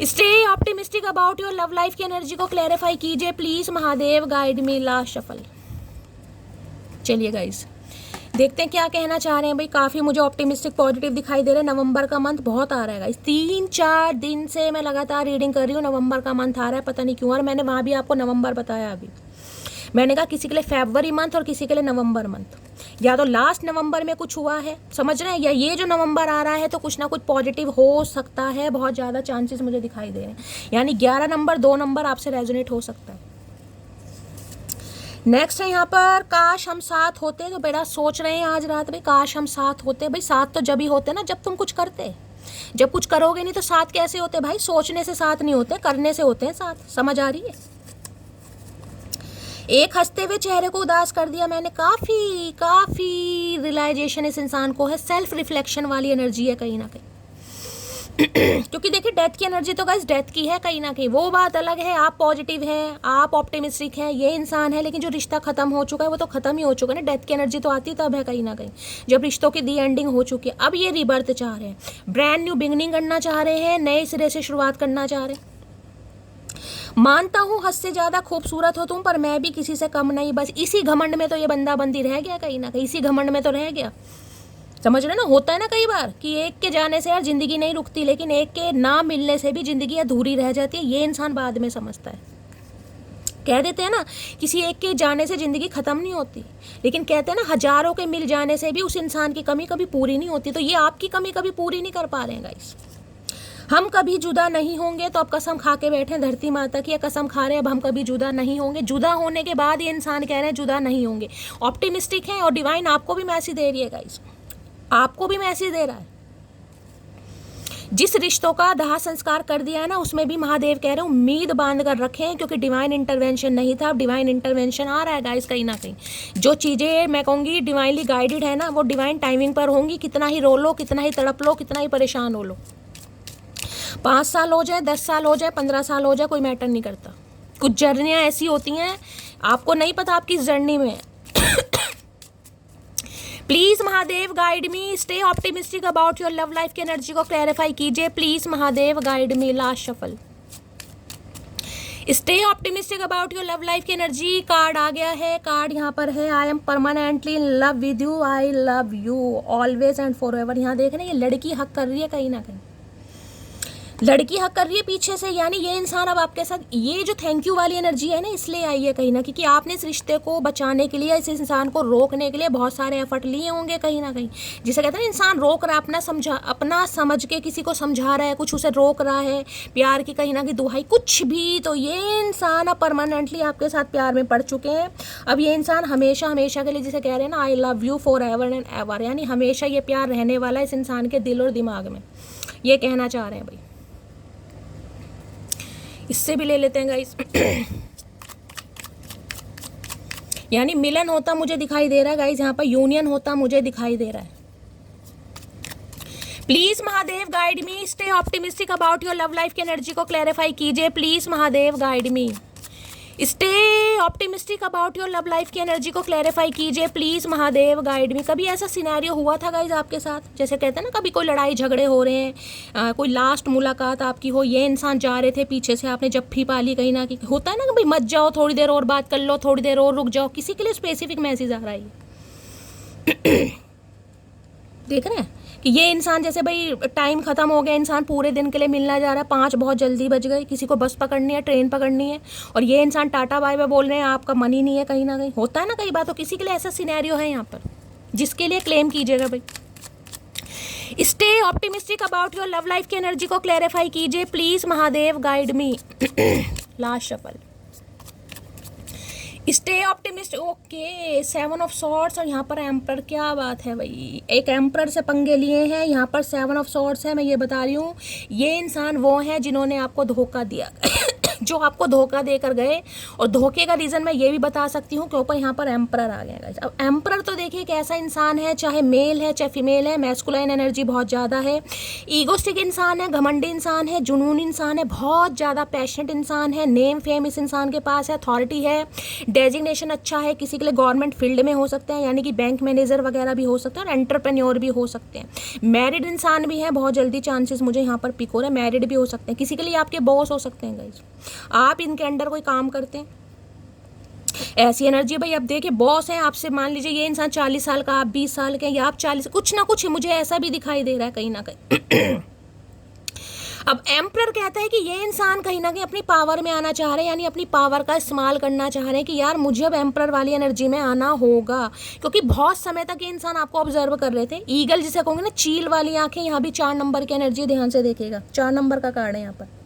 A: stay optimistic about your love life की energy को clarify कीजिए please Mahadev guide me. Last shuffle. चलिए guys देखते हैं क्या कहना चाह रहे हैं भाई। काफ़ी मुझे ऑप्टिमिस्टिक पॉजिटिव दिखाई दे रहा है। नवंबर का मंथ बहुत आ रहा है गाइस, 3-4 दिन से मैं लगातार रीडिंग कर रही हूँ, नवंबर का मंथ आ रहा है, पता नहीं क्यों। और मैंने वहाँ भी आपको नवंबर बताया, अभी मैंने कहा किसी के लिए फरवरी मंथ और किसी के लिए नवंबर मंथ। या तो लास्ट नवंबर में कुछ हुआ है, समझ रहे हैं, या ये जो नवंबर आ रहा है तो कुछ ना कुछ पॉजिटिव हो सकता है। बहुत ज़्यादा चांसेस मुझे दिखाई दे रहे हैं, यानी 11 नंबर 2 नंबर आपसे रेजोनेट हो सकता है। नेक्स्ट है यहाँ पर काश हम साथ होते, तो बेटा सोच रहे हैं आज रात में काश हम साथ होते। भाई साथ तो जब ही होते ना जब तुम कुछ करते, जब कुछ करोगे नहीं तो साथ कैसे होते भाई? सोचने से साथ नहीं होते, करने से होते हैं साथ। समझ आ रही है? एक हंसते हुए चेहरे को उदास कर दिया मैंने। काफ़ी रियलाइजेशन इस इंसान को है, सेल्फ रिफ्लेक्शन वाली एनर्जी है कहीं ना कहीं। क्योंकि देखिए डेथ की एनर्जी तो गाइस डेथ की है कहीं ना कहीं, वो बात अलग है। आप पॉजिटिव हैं, आप ऑप्टिमिस्टिक हैं, ये इंसान है, लेकिन जो रिश्ता खत्म हो चुका है वो तो खत्म ही हो चुका है ना। डेथ की एनर्जी तो आती तब है कहीं ना कहीं जब रिश्तों की दी एंडिंग हो चुकी है। अब ये रीबर्थ चाह रहे हैं, ब्रांड न्यू बिगनिंग करना चाह रहे हैं, नए सिरे से शुरुआत करना चाह रहे हैं। मानता हूँ हद से ज़्यादा खूबसूरत हो तुम, पर मैं भी किसी से कम नहीं। बस इसी घमंड में तो ये बंदा बंदी रह गया कहीं ना कहीं, इसी घमंड में तो रह गया। समझ रहे ना, होता है ना कई बार कि एक के जाने से यार ज़िंदगी नहीं रुकती, लेकिन एक के ना मिलने से भी ज़िंदगी अधूरी रह जाती है। ये इंसान बाद में समझता है। कह देते हैं ना किसी एक के जाने से ज़िंदगी ख़त्म नहीं होती, लेकिन कहते हैं ना हज़ारों के मिल जाने से भी उस इंसान की कमी कभी पूरी नहीं होती। तो ये आपकी कमी कभी पूरी नहीं कर पा रहे हैं गाइस। हम कभी जुदा नहीं होंगे, तो अब कसम खा के बैठे धरती माता की, कसम खा रहे हैं अब हम कभी जुदा नहीं होंगे। जुदा होने के बाद ये इंसान कह रहे हैं जुदा नहीं होंगे। ऑप्टिमिस्टिक है और डिवाइन आपको भी मैसेज दे रही है गाइस, आपको भी मैसेज दे रहा है। जिस रिश्तों का दाह संस्कार कर दिया है ना, उसमें भी महादेव कह रहे हैं उम्मीद बांध कर रखें, क्योंकि डिवाइन इंटरवेंशन नहीं था, अब डिवाइन इंटरवेंशन आ रहा है गाइस कहीं ना कहीं। जो चीज़ें मैं कहूँगी डिवाइनली गाइडेड है ना, वो डिवाइन टाइमिंग पर होंगी। कितना ही रो लो, कितना ही तड़प लो, कितना ही परेशान हो लो, 5 साल हो जाए, 10 साल हो जाए, 15 साल हो जाए, कोई मैटर नहीं करता। कुछ जर्नियाँ ऐसी होती हैं आपको नहीं पता आप किस जर्नी में है। Please Mahadev guide me. Stay optimistic about your love life की एनर्जी को क्लैरिफाई कीजिए please Mahadev guide me. Last shuffle stay optimistic about your love life की एनर्जी कार्ड आ गया है। कार्ड यहाँ पर है I am permanently in love with you, I love you always and for ever. यहाँ देख रहे हैं ये लड़की हक कर रही है कहीं ना कहीं। लड़की हक कर रही है पीछे से, यानी ये इंसान अब आपके साथ, ये जो थैंक यू वाली एनर्जी है ना, इसलिए आई है कहीं ना, क्योंकि आपने इस रिश्ते को बचाने के लिए, इस इंसान को रोकने के लिए बहुत सारे एफर्ट लिए होंगे कहीं ना कहीं। जिसे कहते हैं ना, इंसान रोक रहा है, अपना समझ के किसी को समझा रहा है, कुछ उसे रोक रहा है, प्यार की कहीं ना कहीं दुहाई, कुछ भी। तो ये इंसान अब परमानेंटली आपके साथ प्यार में पड़ चुके हैं। अब ये इंसान हमेशा हमेशा के लिए, जिसे कह रहे हैं ना, I love you for ever and ever, यानी हमेशा ये प्यार रहने वाला है इस इंसान के दिल और दिमाग में, ये कहना चाह रहे हैं भाई। इससे भी ले लेते हैं गाइस। यानी मिलन होता मुझे दिखाई दे रहा है गाइस, यहाँ पर यूनियन होता मुझे दिखाई दे रहा है। Please Mahadev guide me, stay optimistic about your love life की एनर्जी को क्लैरिफाई कीजिए। Please Mahadev guide me, stay optimistic about your love life की एनर्जी को क्लैरिफाई कीजिए। प्लीज महादेव गाइड मी। कभी ऐसा सिनेरियो हुआ था गाइज आपके साथ, जैसे कहते हैं ना, कभी कोई लड़ाई झगड़े हो रहे हैं, कोई लास्ट मुलाकात आपकी हो, ये इंसान जा रहे थे, पीछे से आपने जप्फी पाली कहीं ना कहीं, होता है ना कि भाई मत जाओ, थोड़ी देर और बात कर लो, थोड़ी देर और रुक जाओ, किसी के लिए स्पेसिफिक मैसेज आ रहा है। देख रहे हैं कि ये इंसान जैसे भाई टाइम खत्म हो गया, इंसान पूरे दिन के लिए मिलना जा रहा है, 5 बहुत जल्दी बज गए, किसी को बस पकड़नी है, ट्रेन पकड़नी है, और ये इंसान टाटा बाय बाय बोल रहे हैं, आपका मन ही नहीं है कहीं ना कहीं। होता है ना कई बार, तो किसी के लिए ऐसा सिनेरियो है यहाँ पर, जिसके लिए क्लेम कीजिएगा भाई। Stay optimistic about your love life की एनर्जी को क्लैरिफाई कीजिए। Please Mahadev guide me. Last shuffle, stay optimist, okay, 7 of swords और यहाँ पर एम्पर। क्या बात है भाई, एक एम्पर से पंगे लिए हैं, यहाँ पर 7 ऑफ सॉर्ड्स है। मैं ये बता रही हूँ, ये इंसान वो हैं जिन्होंने आपको धोखा दिया। जो आपको धोखा देकर गए, और धोखे का रीज़न मैं ये भी बता सकती हूँ क्योंकि यहाँ पर एम्परर आ गया। अब एम्परर तो देखिए एक ऐसा इंसान है, चाहे मेल है चाहे फीमेल है, मैस्कुलाइन एनर्जी बहुत ज़्यादा है, ईगोस्टिक इंसान है, घमंडी इंसान है, जुनून इंसान है, बहुत ज़्यादा पैशनेट इंसान है, नेम फेम इस इंसान के पास है, अथॉरिटी है, डेजिग्नेशन अच्छा है, किसी के लिए गवर्नमेंट फील्ड में हो सकते हैं, यानी कि बैंक मैनेजर वगैरह भी हो सकते हैं, और एंटरप्रेन्योर भी हो सकते हैं। मैरिड इंसान भी है, बहुत जल्दी चांसेस मुझे यहाँ पर पिक हो रहा है, मैरिड भी हो सकते हैं, किसी के लिए आपके बॉस हो सकते हैं गाइस, आप इनके अंडर कोई काम करते हैं, ऐसी एनर्जी भाई। अब देखिए बॉस है आपसे, मान लीजिए ये इंसान 40 साल का, आप 20 साल के, या आप 40, कुछ ना कुछ मुझे ऐसा भी दिखाई दे रहा है कहीं ना कहीं। अब एम्परर कहता है कि ये इंसान कहीं ना कहीं अपनी पावर में आना चाह रहे हैं, यानी अपनी पावर का इस्तेमाल करना चाह रहे हैं कि यार मुझे अब एम्परर वाली एनर्जी में आना होगा, क्योंकि बहुत समय तक ये इंसान आपको ऑब्जर्व कर रहे थे। ईगल जिसे कहोगे ना, चील वाली आंखें, यहाँ भी 4 नंबर की एनर्जी, ध्यान से देखिएगा, 4 नंबर का कार्ड है यहाँ पर।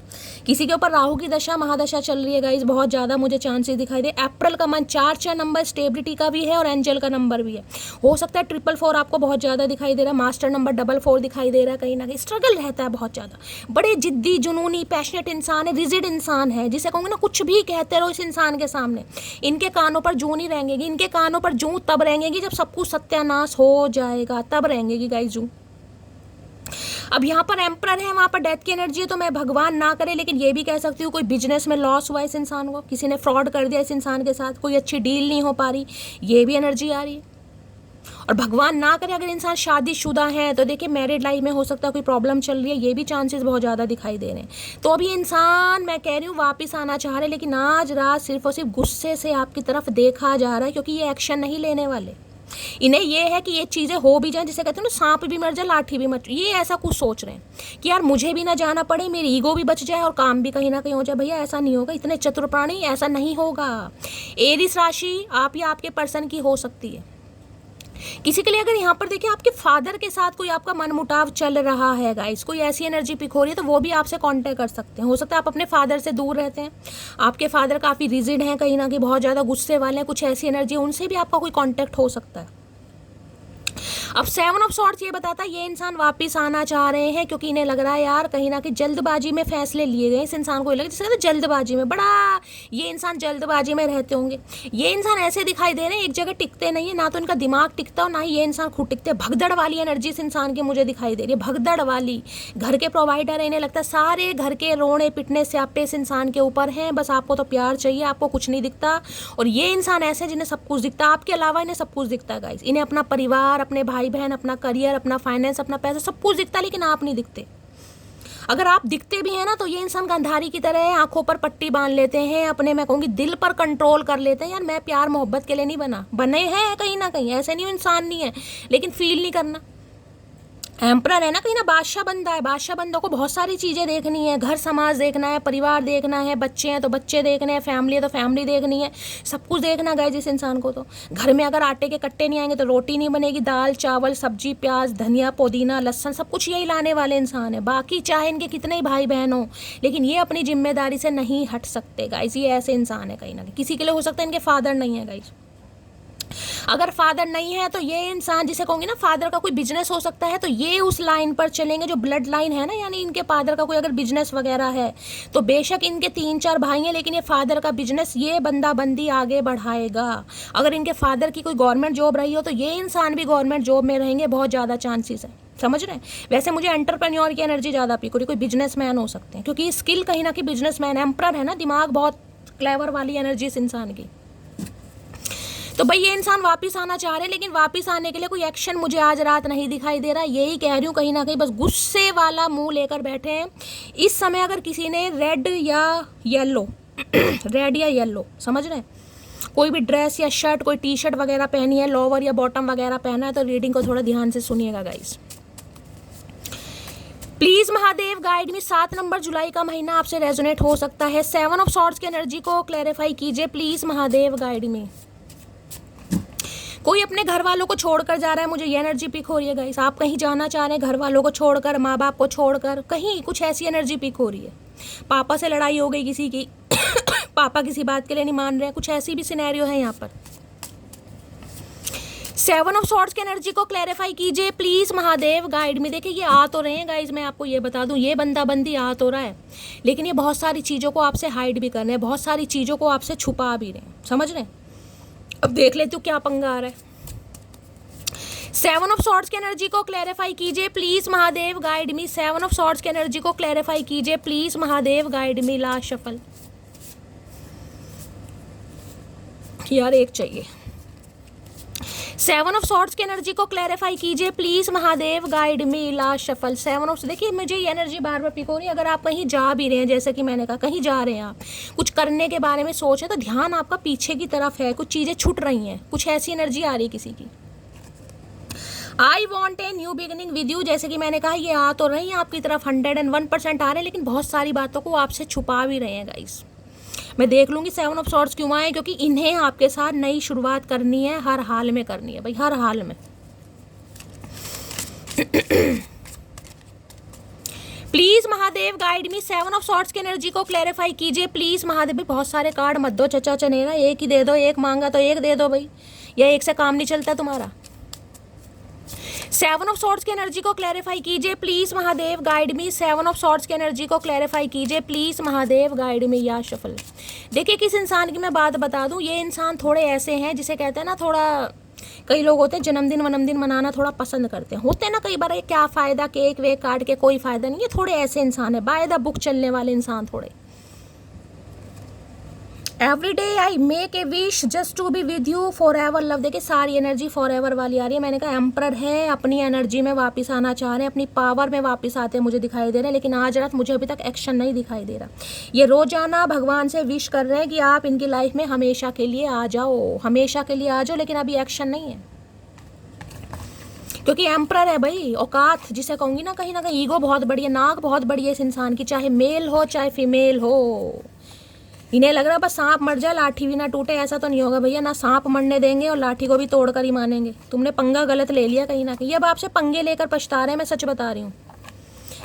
A: किसी के ऊपर राहु की दशा महादशा चल रही है गाइस, बहुत ज़्यादा मुझे चांसेस दिखाई दे। अप्रैल का मंथ, 4 नंबर स्टेबिलिटी का भी है और एंजल का नंबर भी है। हो सकता है 444 आपको बहुत ज़्यादा दिखाई दे रहा है, मास्टर नंबर 44 दिखाई दे रहा है, कहीं ना कहीं स्ट्रगल रहता है बहुत ज़्यादा। बड़े जिद्दी, जुनूनी, पैशनेट इंसान है, रिजिड इंसान है, जिसे कहूँगे ना कुछ भी कहते रहो इस इंसान के सामने, इनके कानों पर जूं नहीं रहेंगी, इनके कानों पर जूं तब रहेंगी जब सब कुछ सत्यानाश हो जाएगा, तब रहेंगी गाइस जूं। अब यहाँ पर एम्परर है, वहाँ पर डेथ की एनर्जी है, तो मैं भगवान ना करे लेकिन ये भी कह सकती हूँ कोई बिजनेस में लॉस हुआ इस इंसान को, किसी ने फ्रॉड कर दिया इस इंसान के साथ, कोई अच्छी डील नहीं हो पा रही, ये भी एनर्जी आ रही है। और भगवान ना करे अगर इंसान शादीशुदा है तो देखिए मैरिड लाइफ में हो सकता है कोई प्रॉब्लम चल रही है, ये भी चांसेस बहुत ज़्यादा दिखाई दे रहे हैं। तो अभी इंसान, मैं कह रही हूँ, वापस आना चाह रहे, लेकिन आज रात सिर्फ और सिर्फ गुस्से से आपकी तरफ देखा जा रहा है, क्योंकि ये एक्शन नहीं लेने वाले। इन्हें ये है कि ये चीज़ें हो भी जाएं, जिसे कहते हैं ना, सांप भी मर जाए लाठी भी मर, ये ऐसा कुछ सोच रहे हैं कि यार मुझे भी ना जाना पड़े, मेरी ईगो भी बच जाए और काम भी कहीं ना कहीं हो जाए। भैया ऐसा नहीं होगा, इतने चतुर प्राणी, ऐसा नहीं होगा। एरिस राशि आप या आपके पर्सन की हो सकती है। किसी के लिए अगर यहाँ पर देखिए आपके फादर के साथ कोई आपका मनमुटाव चल रहा है गाइस, कोई ऐसी एनर्जी पिक हो रही है, तो वो भी आपसे कांटेक्ट कर सकते हैं। हो सकता है आप अपने फादर से दूर रहते हैं, आपके फादर काफ़ी रिजिड हैं, कहीं ना कहीं बहुत ज़्यादा गुस्से वाले हैं, कुछ ऐसी एनर्जी, उनसे भी आपका कोई कांटेक्ट हो सकता है। अब 7 ऑफ सॉर्ड्स ये बताता है ये इंसान वापस आना चाह रहे हैं, क्योंकि इन्हें लग रहा है यार कहीं ना कहीं जल्दबाजी में फैसले लिए गए। इस इंसान को लगे जैसे कहते हैं जल्दबाजी में, बड़ा ये इंसान जल्दबाजी में रहते होंगे। ये इंसान ऐसे दिखाई दे रहे हैं, एक जगह टिकते नहीं है, ना तो इनका दिमाग टिकता और ना ही ये इंसान खुद टिकते। भगदड़ वाली एनर्जी इस इंसान की मुझे दिखाई दे रही है, भगदड़ वाली। घर के प्रोवाइडर है, इन्हें लगता है सारे घर के रोने पिटने से आप इस इंसान के ऊपर हैं, बस आपको तो प्यार चाहिए, आपको कुछ नहीं दिखता। और ये इंसान ऐसे जिन्हें सब कुछ दिखता, आपके अलावा इन्हें सब कुछ दिखता है गाइस। इन्हें अपना परिवार, अपने भाई बहन, अपना करियर, अपना फाइनेंस, अपना पैसा, सब कुछ दिखता है, लेकिन आप नहीं दिखते। अगर आप दिखते भी हैं ना, तो ये इंसान गंधारी की तरह है, आंखों पर पट्टी बांध लेते हैं, अपने मैं कहूँगी दिल पर कंट्रोल कर लेते हैं। यार मैं प्यार मोहब्बत के लिए नहीं बना, बने हैं कहीं ना कहीं, ऐसे नहीं इंसान नहीं है, लेकिन फील नहीं करना। एम्परर है ना, कहीं ना बादशाह बंदा है। बादशाह बंदों को बहुत सारी चीज़ें देखनी है, घर समाज देखना है, परिवार देखना है, बच्चे हैं तो बच्चे देखने हैं, फैमिली है तो फैमिली देखनी है, सब कुछ देखना गए जिस इंसान को। तो घर में अगर आटे के कट्टे नहीं आएंगे तो रोटी नहीं बनेगी, दाल चावल सब्जी प्याज धनिया पुदीना लहसुन सब कुछ यही लाने वाले इंसान है। बाकी चाहे इनके कितने ही भाई बहन हो, लेकिन ये अपनी जिम्मेदारी से नहीं हट सकते गाइज। ये ऐसे इंसान है कहीं ना कहीं। किसी के लिए हो सकता है इनके फादर नहीं है गाइज। अगर फादर नहीं है तो ये इंसान, जिसे कहूँगी ना फादर का कोई बिजनेस हो सकता है, तो ये उस लाइन पर चलेंगे जो ब्लड लाइन है ना, यानी इनके फादर का कोई अगर बिजनेस वगैरह है तो बेशक इनके 3-4 भाई हैं, लेकिन ये फादर का बिजनेस ये बंदा बंदी आगे बढ़ाएगा। अगर इनके फादर की कोई गवर्नमेंट जॉब रही हो तो ये इंसान भी गवर्नमेंट जॉब में रहेंगे, बहुत ज़्यादा चांसेस है। समझ रहे हैं? वैसे मुझे एंटरप्रेन्योर की एनर्जी ज़्यादा पिक हो रही, कोई बिजनेसमैन हो सकते हैं, क्योंकि स्किल कहीं ना कहीं बिजनेसमैन। एम्परर है ना, दिमाग बहुत क्लेवर वाली एनर्जी इस इंसान की। तो भाई ये इंसान वापस आना चाह रहे हैं, लेकिन वापस आने के लिए कोई एक्शन मुझे आज रात नहीं दिखाई दे रहा। यही कह रही हूँ, कहीं ना कहीं बस गुस्से वाला मुंह लेकर बैठे हैं इस समय। अगर किसी ने रेड या येलो रेड या येलो, समझ रहे हैं, कोई भी ड्रेस या शर्ट, कोई टी शर्ट वगैरह पहनी है, लोअर या बॉटम वगैरह पहना है, तो रीडिंग को थोड़ा ध्यान से सुनिएगा गाइस। प्लीज महादेव गाइड में 7 नंबर जुलाई का महीना आपसे रेजोनेट हो सकता है। 7 ऑफ सॉर्ड्स की एनर्जी को क्लैरिफाई कीजिए प्लीज महादेव गाइड में। कोई अपने घर वालों को छोड़कर जा रहा है, मुझे ये एनर्जी पिक हो रही है गाइस। आप कहीं जाना चाह रहे हैं, घर वालों को छोड़कर, माँ बाप को छोड़कर, कहीं कुछ ऐसी एनर्जी पिक हो रही है। पापा से लड़ाई हो गई किसी की पापा किसी बात के लिए नहीं मान रहे हैं, कुछ ऐसी भी सिनेरियो है यहाँ पर। 7 ऑफ सॉर्ड्स की एनर्जी को क्लैरिफाई कीजिए प्लीज महादेव गाइड में। देखिए ये आ तो रहे हैं गाइस, मैं आपको ये बता दूं, ये बंदा बंदी आ तो रहा है, लेकिन ये बहुत सारी चीज़ों को आपसे हाइड भी कर रहे हैं, बहुत सारी चीज़ों को आपसे छुपा भी रहे हैं। समझ रहे हैं? अब देख लेती हूँ क्या पंगा आ रहा है। 7 ऑफ सॉर्ड्स की एनर्जी को क्लैरिफाई कीजिए please Mahadev guide me. 7 of swords की एनर्जी को क्लैरिफाई कीजिए please Mahadev guide me. Last shuffle यार, एक चाहिए। 7 ऑफ सॉर्ड्स की एनर्जी को क्लैरिफाई कीजिए please Mahadev guide me. Last shuffle 7 of. देखिए मुझे ये एनर्जी बार बार पिक हो रही है। अगर आप कहीं जा भी रहे हैं, जैसे कि मैंने कहा कहीं जा रहे हैं, आप कुछ करने के बारे में सोच रहे हैं, तो ध्यान आपका पीछे की तरफ है, कुछ चीज़ें छूट रही हैं, कुछ ऐसी एनर्जी आ रही है किसी की। I want a new beginning with you, जैसे कि मैंने कहा ये आ तो रही है आपकी तरफ, 101% आ रहे हैं, लेकिन बहुत सारी बातों को आपसे छुपा भी रहे हैं गाइस। मैं देख लूँगी 7 ऑफ सॉर्ड्स क्यों आए, क्योंकि इन्हें आपके साथ नई शुरुआत करनी है, हर हाल में करनी है भाई, हर हाल में। Please Mahadev guide me. 7 of swords की एनर्जी को क्लैरिफाई कीजिए प्लीज महादेव। भाई बहुत सारे कार्ड मत दो चचा चनेरा, एक ही दे दो, एक मांगा तो एक दे दो भाई, या एक से काम नहीं चलता तुम्हारा। 7 ऑफ सॉर्ड्स की एनर्जी को क्लैरिफाई कीजिए please Mahadev guide me. 7 of swords की एनर्जी को क्लैरिफाई कीजिए प्लीज महादेव गाइड मी। या शफल। देखिए किस इंसान की मैं बात बता दूं, ये इंसान थोड़े ऐसे हैं जिसे कहते हैं ना, थोड़ा कई लोग होते हैं जन्मदिन वन्मदिन मनाना थोड़ा पसंद करते हैं, होते हैं ना कई बार, ये क्या फ़ायदा केक वेक काट के, कोई फ़ायदा नहीं। ये थोड़े ऐसे इंसान है, बाय द बुक चलने वाले इंसान थोड़े। Every day I make a wish just to be with you forever love. देखिए सारी एनर्जी फॉर एवर वाली आ रही है। मैंने कहा एम्परर है, अपनी एनर्जी में वापस आना चाह रहे हैं, अपनी पावर में वापस आते हैं मुझे दिखाई दे रहे हैं, लेकिन आज रात मुझे अभी तक एक्शन नहीं दिखाई दे रहा। ये रोजाना भगवान से विश कर रहे हैं कि आप इनकी लाइफ में हमेशा के लिए आ जाओ, हमेशा के लिए आ जाओ, लेकिन अभी एक्शन नहीं है, क्योंकि एम्परर है भाई, औकात जिसे कहूँगी ना कहीं ईगो बहुत बड़ी है, नाक बहुत बड़ी है इस इंसान की, चाहे मेल हो चाहे फीमेल हो। इन्हें लग रहा है बस सांप मर जाए लाठी भी ना टूटे, ऐसा तो नहीं होगा भैया, ना सांप मरने देंगे और लाठी को भी तोड़कर ही मानेंगे। तुमने पंगा गलत ले लिया कहीं ना कहीं। ये अब आपसे पंगे लेकर पछता रहे हैं, मैं सच बता रही हूँ,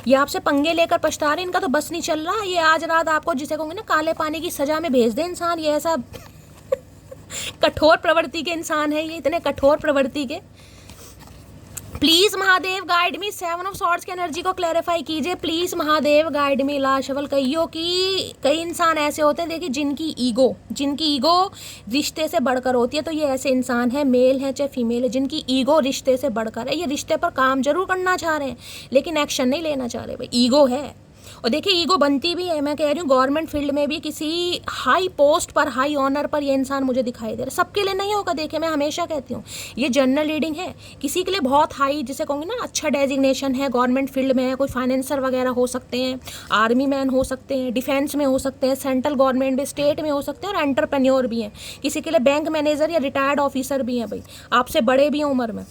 A: ये आपसे पंगे लेकर पछता रहे हैं, इनका तो बस नहीं चल रहा। ये आज रात आपको जिसे कहूँगी ना काले पानी की सजा में भेज दे इंसान, ये ऐसा कठोर प्रवृत्ति के इंसान है ये, इतने कठोर प्रवृत्ति के। Please Mahadev guide me. 7 of swords की एनर्जी को क्लैरिफाई कीजिए प्लीज महादेव गाइड मी। लाशवल कईयों की, कई इंसान ऐसे होते हैं देखिए जिनकी ईगो रिश्ते से बढ़कर होती है, तो ये ऐसे इंसान है, मेल है चाहे फीमेल है, जिनकी ईगो रिश्ते से बढ़कर है। ये रिश्ते पर काम जरूर करना चाह रहे हैं, लेकिन एक्शन नहीं लेना चाह रहे भाई, ईगो है। और देखिए ईगो बनती भी है, मैं कह रही हूँ गवर्नमेंट फील्ड में भी किसी हाई पोस्ट पर, हाई ऑनर पर ये इंसान मुझे दिखाई दे रहा है। सबके लिए नहीं होगा, देखिए मैं हमेशा कहती हूँ ये जनरल रीडिंग है, किसी के लिए बहुत हाई जिसे कहूँगी ना अच्छा डेजिग्नेशन है, गवर्नमेंट फील्ड में है, कोई फाइनेंसर वगैरह हो सकते हैं, आर्मी मैन हो सकते हैं, डिफेंस में हो सकते हैं, सेंट्रल गवर्नमेंट में, स्टेट में हो सकते हैं, और एंटरप्रेन्योर भी हैं। किसी के लिए बैंक मैनेजर या रिटायर्ड ऑफिसर भी हैं भाई, आपसे बड़े भी हैं उम्र में।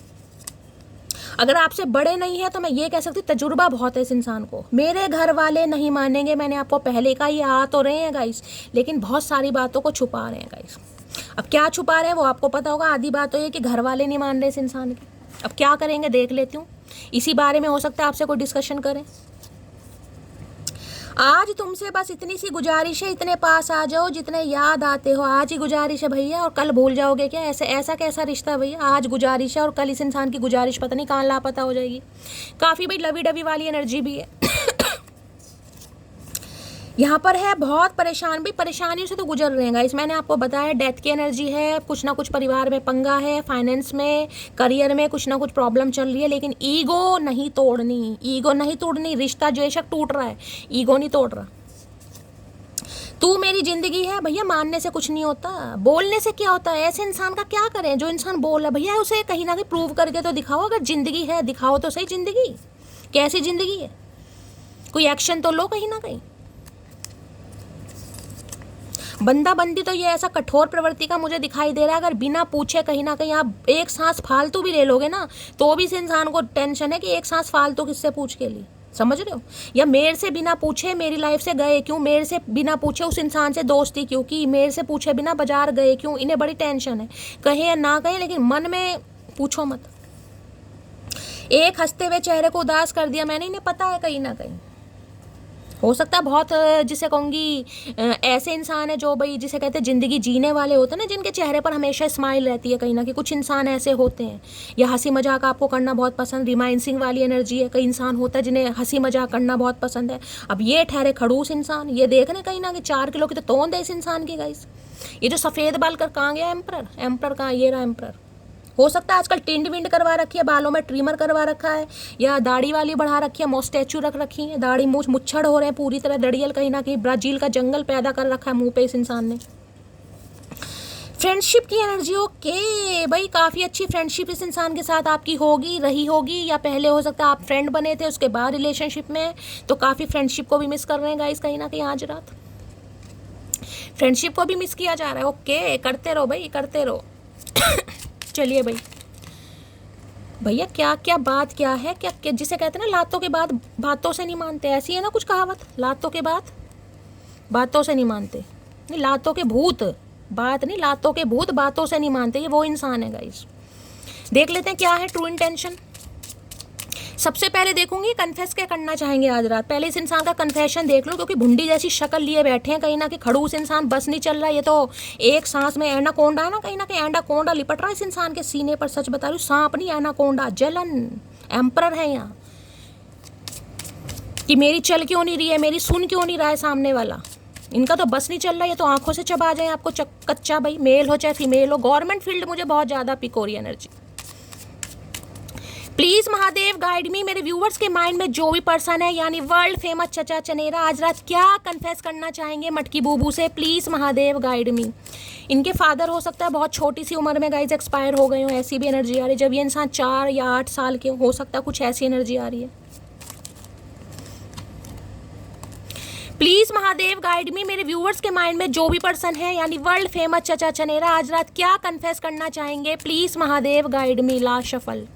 A: अगर आपसे बड़े नहीं है तो मैं ये कह सकती हूँ तजुर्बा बहुत है इस इंसान को। मेरे घर वाले नहीं मानेंगे, मैंने आपको पहले का ये आ तो रहे हैं गाइस, लेकिन बहुत सारी बातों को छुपा रहे हैं गाइस। अब क्या छुपा रहे हैं वो आपको पता होगा। आधी बात तो ये कि घर वाले नहीं मान रहे इस इंसान की। अब क्या करेंगे देख लेती हूँ, इसी बारे में हो सकता है आपसे कोई डिस्कशन करें। आज तुमसे बस इतनी सी गुजारिश है, इतने पास आ जाओ जितने याद आते हो। आज ही गुजारिश है भैया, और कल भूल जाओगे क्या? ऐसा कैसा रिश्ता है भैया? आज गुजारिश है और कल इस इंसान की गुजारिश पता नहीं कहाँ लापता हो जाएगी। काफ़ी भाई लवी डवी वाली एनर्जी भी है यहाँ पर है। बहुत परेशान भी, परेशानियों से तो गुजर रहे हैं गाइस। मैंने आपको बताया डेथ की एनर्जी है, कुछ ना कुछ परिवार में पंगा है, फाइनेंस में, करियर में कुछ ना कुछ प्रॉब्लम चल रही है, लेकिन ईगो नहीं तोड़नी, ईगो नहीं तोड़नी। रिश्ता बेशक टूट रहा है, ईगो नहीं तोड़ रहा। तू मेरी जिंदगी है भैया, मानने से कुछ नहीं होता, बोलने से क्या होता है। ऐसे इंसान का क्या करें जो इंसान बोल रहा है भैया, उसे कहीं ना कहीं प्रूव करके तो दिखाओ। अगर जिंदगी है दिखाओ तो सही जिंदगी, कैसी जिंदगी है, कोई एक्शन तो लो कहीं ना कहीं। बंदा बंदी तो ये ऐसा कठोर प्रवृत्ति का मुझे दिखाई दे रहा है। अगर बिना पूछे कहीं ना कहीं आप एक सांस फालतू भी ले लोगे ना, तो भी इस इंसान को टेंशन है कि एक सांस फालतू किससे पूछ के ली, समझ रहे हो? या मेरे से बिना पूछे मेरी लाइफ से गए क्यों, मेरे से बिना पूछे उस इंसान से दोस्ती क्यों की, मेरे से पूछे बिना बाजार गए क्यों। इन्हें बड़ी टेंशन है, कहे या ना कहे, लेकिन मन में पूछो मत। एक हंसते हुए चेहरे को उदास कर दिया मैंने, इन्हें पता है कहीं ना कहीं। हो सकता है बहुत, जिसे कहूँगी ऐसे इंसान है जो भाई जिसे कहते हैं ज़िंदगी जीने वाले होते हैं ना, जिनके चेहरे पर हमेशा स्माइल रहती है कहीं ना कहीं। कुछ इंसान ऐसे होते हैं, या हंसी मजाक आपको करना बहुत पसंद, रिमाइंसिंग वाली एनर्जी है। कई इंसान होता है जिन्हें हंसी मजाक करना बहुत पसंद है। अब ये ठहरे खड़ूस इंसान, ये देख रहे कहीं ना कहीं 4 किलो की तो तोंद है इस इंसान की गाइस। ये जो सफ़ेद बाल कर कहाँ गया एम्प्रर, एम्प्रर कहाँ, ये रहा एम्प्रर। हो सकता है आजकल टिंड विंड करवा रखी है, बालों में ट्रिमर करवा रखा है, या दाढ़ी वाली बढ़ा रखी है, मोस्टैचू रख रखी है, दाढ़ी मूछ मुच्छड़ हो रहे हैं पूरी तरह दड़ियल, कहीं ना कहीं ब्राजील का जंगल पैदा कर रखा है मुंह पे इस इंसान ने। फ्रेंडशिप की एनर्जी, ओके भाई, काफ़ी अच्छी फ्रेंडशिप इस इंसान के साथ आपकी होगी, रही होगी, या पहले हो सकता है आप फ्रेंड बने थे उसके बाद रिलेशनशिप में, तो काफ़ी फ्रेंडशिप को भी मिस कर रहे हैं गाइस कहीं ना कहीं। आज रात फ्रेंडशिप को भी मिस किया जा रहा है। ओके, करते रहो भाई, करते रहो चलिए भाई, भैया क्या क्या बात क्या है, क्या जिसे कहते हैं ना लातों के बाद बातों से नहीं मानते, ऐसी है ना कुछ कहावत, लातों के बाद बातों से नहीं मानते, नहीं लातों के भूत, बात नहीं, लातों के भूत बातों से नहीं मानते, ये वो इंसान है गाइस। देख लेते हैं क्या है ट्रू इंटेंशन। सबसे पहले देखूंगी कन्फेस क्या करना चाहेंगे आज रात। पहले इस इंसान का कन्फेशन देख लो, क्योंकि भुंडी जैसी शक्ल लिए बैठे हैं कहीं ना कहीं, खड़ूस इंसान, बस नहीं चल रहा। ये तो एक सांस में एनाकोंडा है ना, कहीं ना कहीं एनाकोंडा लिपट रहा है इस इंसान के सीने पर। सच बता रही हूँ, सांप नहीं एनाकोंडा, जलन एम्परर है यहाँ। कि मेरी चल क्यों नहीं रही है, मेरी सुन क्यों नहीं रहा है सामने वाला, इनका तो बस नहीं चल रहा है। ये तो आंखों से चबा जाए आपको कच्चा भाई, मेल हो चाहे फीमेल हो। गवर्नमेंट फील्ड मुझे बहुत ज़्यादा पिक हो रही एनर्जी। प्लीज महादेव गाइड मी, मेरे व्यूवर्स के माइंड में जो भी पर्सन है, यानी वर्ल्ड फेमस चचा चनेरा, आज रात क्या कन्फेस करना चाहेंगे मटकी बूबू से। प्लीज महादेव गाइड मी। इनके फादर हो सकता है बहुत छोटी सी उम्र में गाइज एक्सपायर हो गए हो, ऐसी भी एनर्जी आ रही है। जब ये इंसान 4 या 8 साल के हो सकता है, कुछ ऐसी एनर्जी आ रही है। प्लीज महादेव गाइड मी, मेरे व्यूवर्स के माइंड में जो भी पर्सन है, यानी वर्ल्ड फेमस चचा चनेरा, आज रात क्या कन्फेस करना चाहेंगे। Please Mahadev guide me. Last shuffle,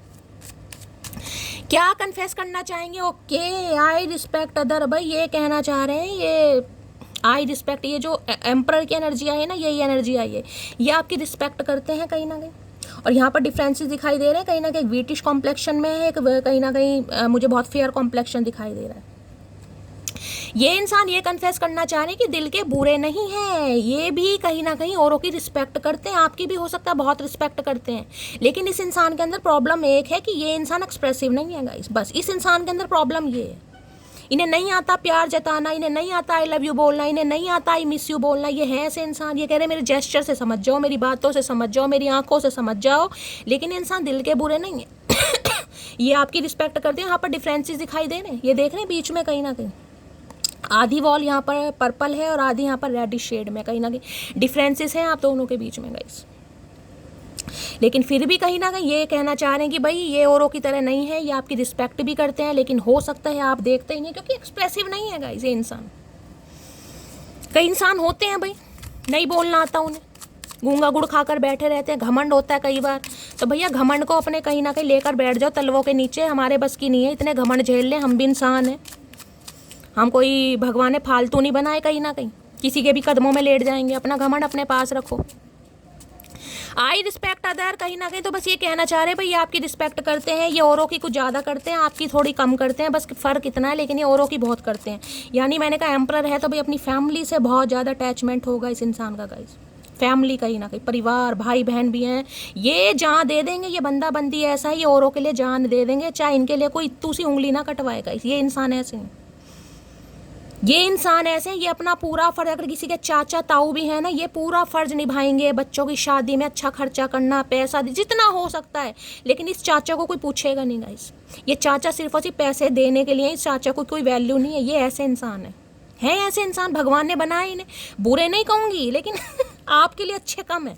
A: क्या कन्फेस करना चाहेंगे। ओके, आई रिस्पेक्ट अदर, भाई ये कहना चाह रहे हैं, ये आई रिस्पेक्ट, ये जो एम्परर की एनर्जी आई है ना, यही एनर्जी आई है, ये आपकी रिस्पेक्ट करते हैं कहीं ना कहीं। और यहाँ पर डिफरेंसेस दिखाई दे रहे हैं, कहीं ना कहीं ब्रिटिश कॉम्प्लेक्शन में है, कहीं ना कहीं मुझे बहुत फेयर कॉम्प्लेक्शन दिखाई दे रहा है। ये इंसान ये कन्फेस करना चाह रहे हैं कि दिल के बुरे नहीं हैं, ये भी कहीं ना कहीं औरों की रिस्पेक्ट करते हैं, आपकी भी हो सकता है बहुत रिस्पेक्ट करते हैं। लेकिन इस इंसान के अंदर प्रॉब्लम एक है कि ये इंसान एक्सप्रेसिव नहीं है गाइस, बस इस इंसान के अंदर प्रॉब्लम ये है। इन्हें नहीं आता प्यार जताना, इन्हें नहीं आता आई लव यू बोलना, इन्हें नहीं आता आई मिस यू बोलना। ये है ऐसे इंसान, ये कह रहे मेरे जेस्चर से समझ जाओ, मेरी बातों से समझ जाओ, मेरी आंखों से समझ जाओ, लेकिन ये इंसान दिल के बुरे नहीं है ये आपकी रिस्पेक्ट करते हैं। यहाँ पर डिफरेंसेस दिखाई दे रहे हैं, ये देख रहे हैं बीच में कहीं ना कहीं आधी वॉल यहाँ पर पर्पल है और आधी यहाँ पर रेडिश शेड में, कहीं ना कहीं डिफरेंसेस हैं आप दोनों के बीच में गाइस। लेकिन फिर भी कहीं ना कहीं ये कहना चाह रहे हैं कि भाई ये औरों की तरह नहीं है, ये आपकी रिस्पेक्ट भी करते हैं, लेकिन हो सकता है आप देखते ही नहीं, क्योंकि एक्सप्रेसिव नहीं है गाइस ये इंसान। कई इंसान होते हैं भाई नहीं बोलना आता उन्हें, गूंगा गुड़ खाकर बैठे रहते हैं, घमंड होता है कई बार। तो भैया घमंड को अपने कहीं ना कहीं लेकर बैठ जाओ तलवों के नीचे। हमारे बस की नहीं है इतने घमंड झेल लें, हम भी इंसान हैं, हम कोई भगवान ने फालतू नहीं बनाए कहीं ना कहीं, किसी के भी कदमों में लेट जाएंगे। अपना घमंड अपने पास रखो। आई रिस्पेक्ट अदर, कहीं ना कहीं तो बस ये कहना चाह रहे हैं भाई आपकी रिस्पेक्ट करते हैं, ये औरों की कुछ ज़्यादा करते हैं, आपकी थोड़ी कम करते हैं, बस फ़र्क इतना है, लेकिन ये औरों की बहुत करते हैं। यानी मैंने कहा एम्परर है तो भाई अपनी फैमिली से बहुत ज़्यादा अटैचमेंट होगा इस इंसान का गाइस। फैमिली कहीं ना कहीं, परिवार, भाई बहन भी हैं, ये जान दे देंगे, ये बंदा बंदी ऐसा ही औरों के लिए जान दे देंगे, चाहे इनके लिए कोई दूसरी उंगली ना कटवाएगा। ये इंसान ऐसे हैं, ये इंसान ऐसे हैं, ये अपना पूरा फर्ज, अगर किसी के चाचा ताऊ भी है ना, ये पूरा फर्ज निभाएंगे, बच्चों की शादी में अच्छा खर्चा करना, पैसा जितना हो सकता है। लेकिन इस चाचा को कोई पूछेगा नहीं गाइस, ये चाचा सिर्फ और सिर्फ पैसे देने के लिए, इस चाचा को कोई वैल्यू नहीं है। ये ऐसे इंसान है ऐसे इंसान, भगवान ने बनाए इन्हें, बुरे नहीं कहूँगी लेकिन आपके लिए अच्छे कम है।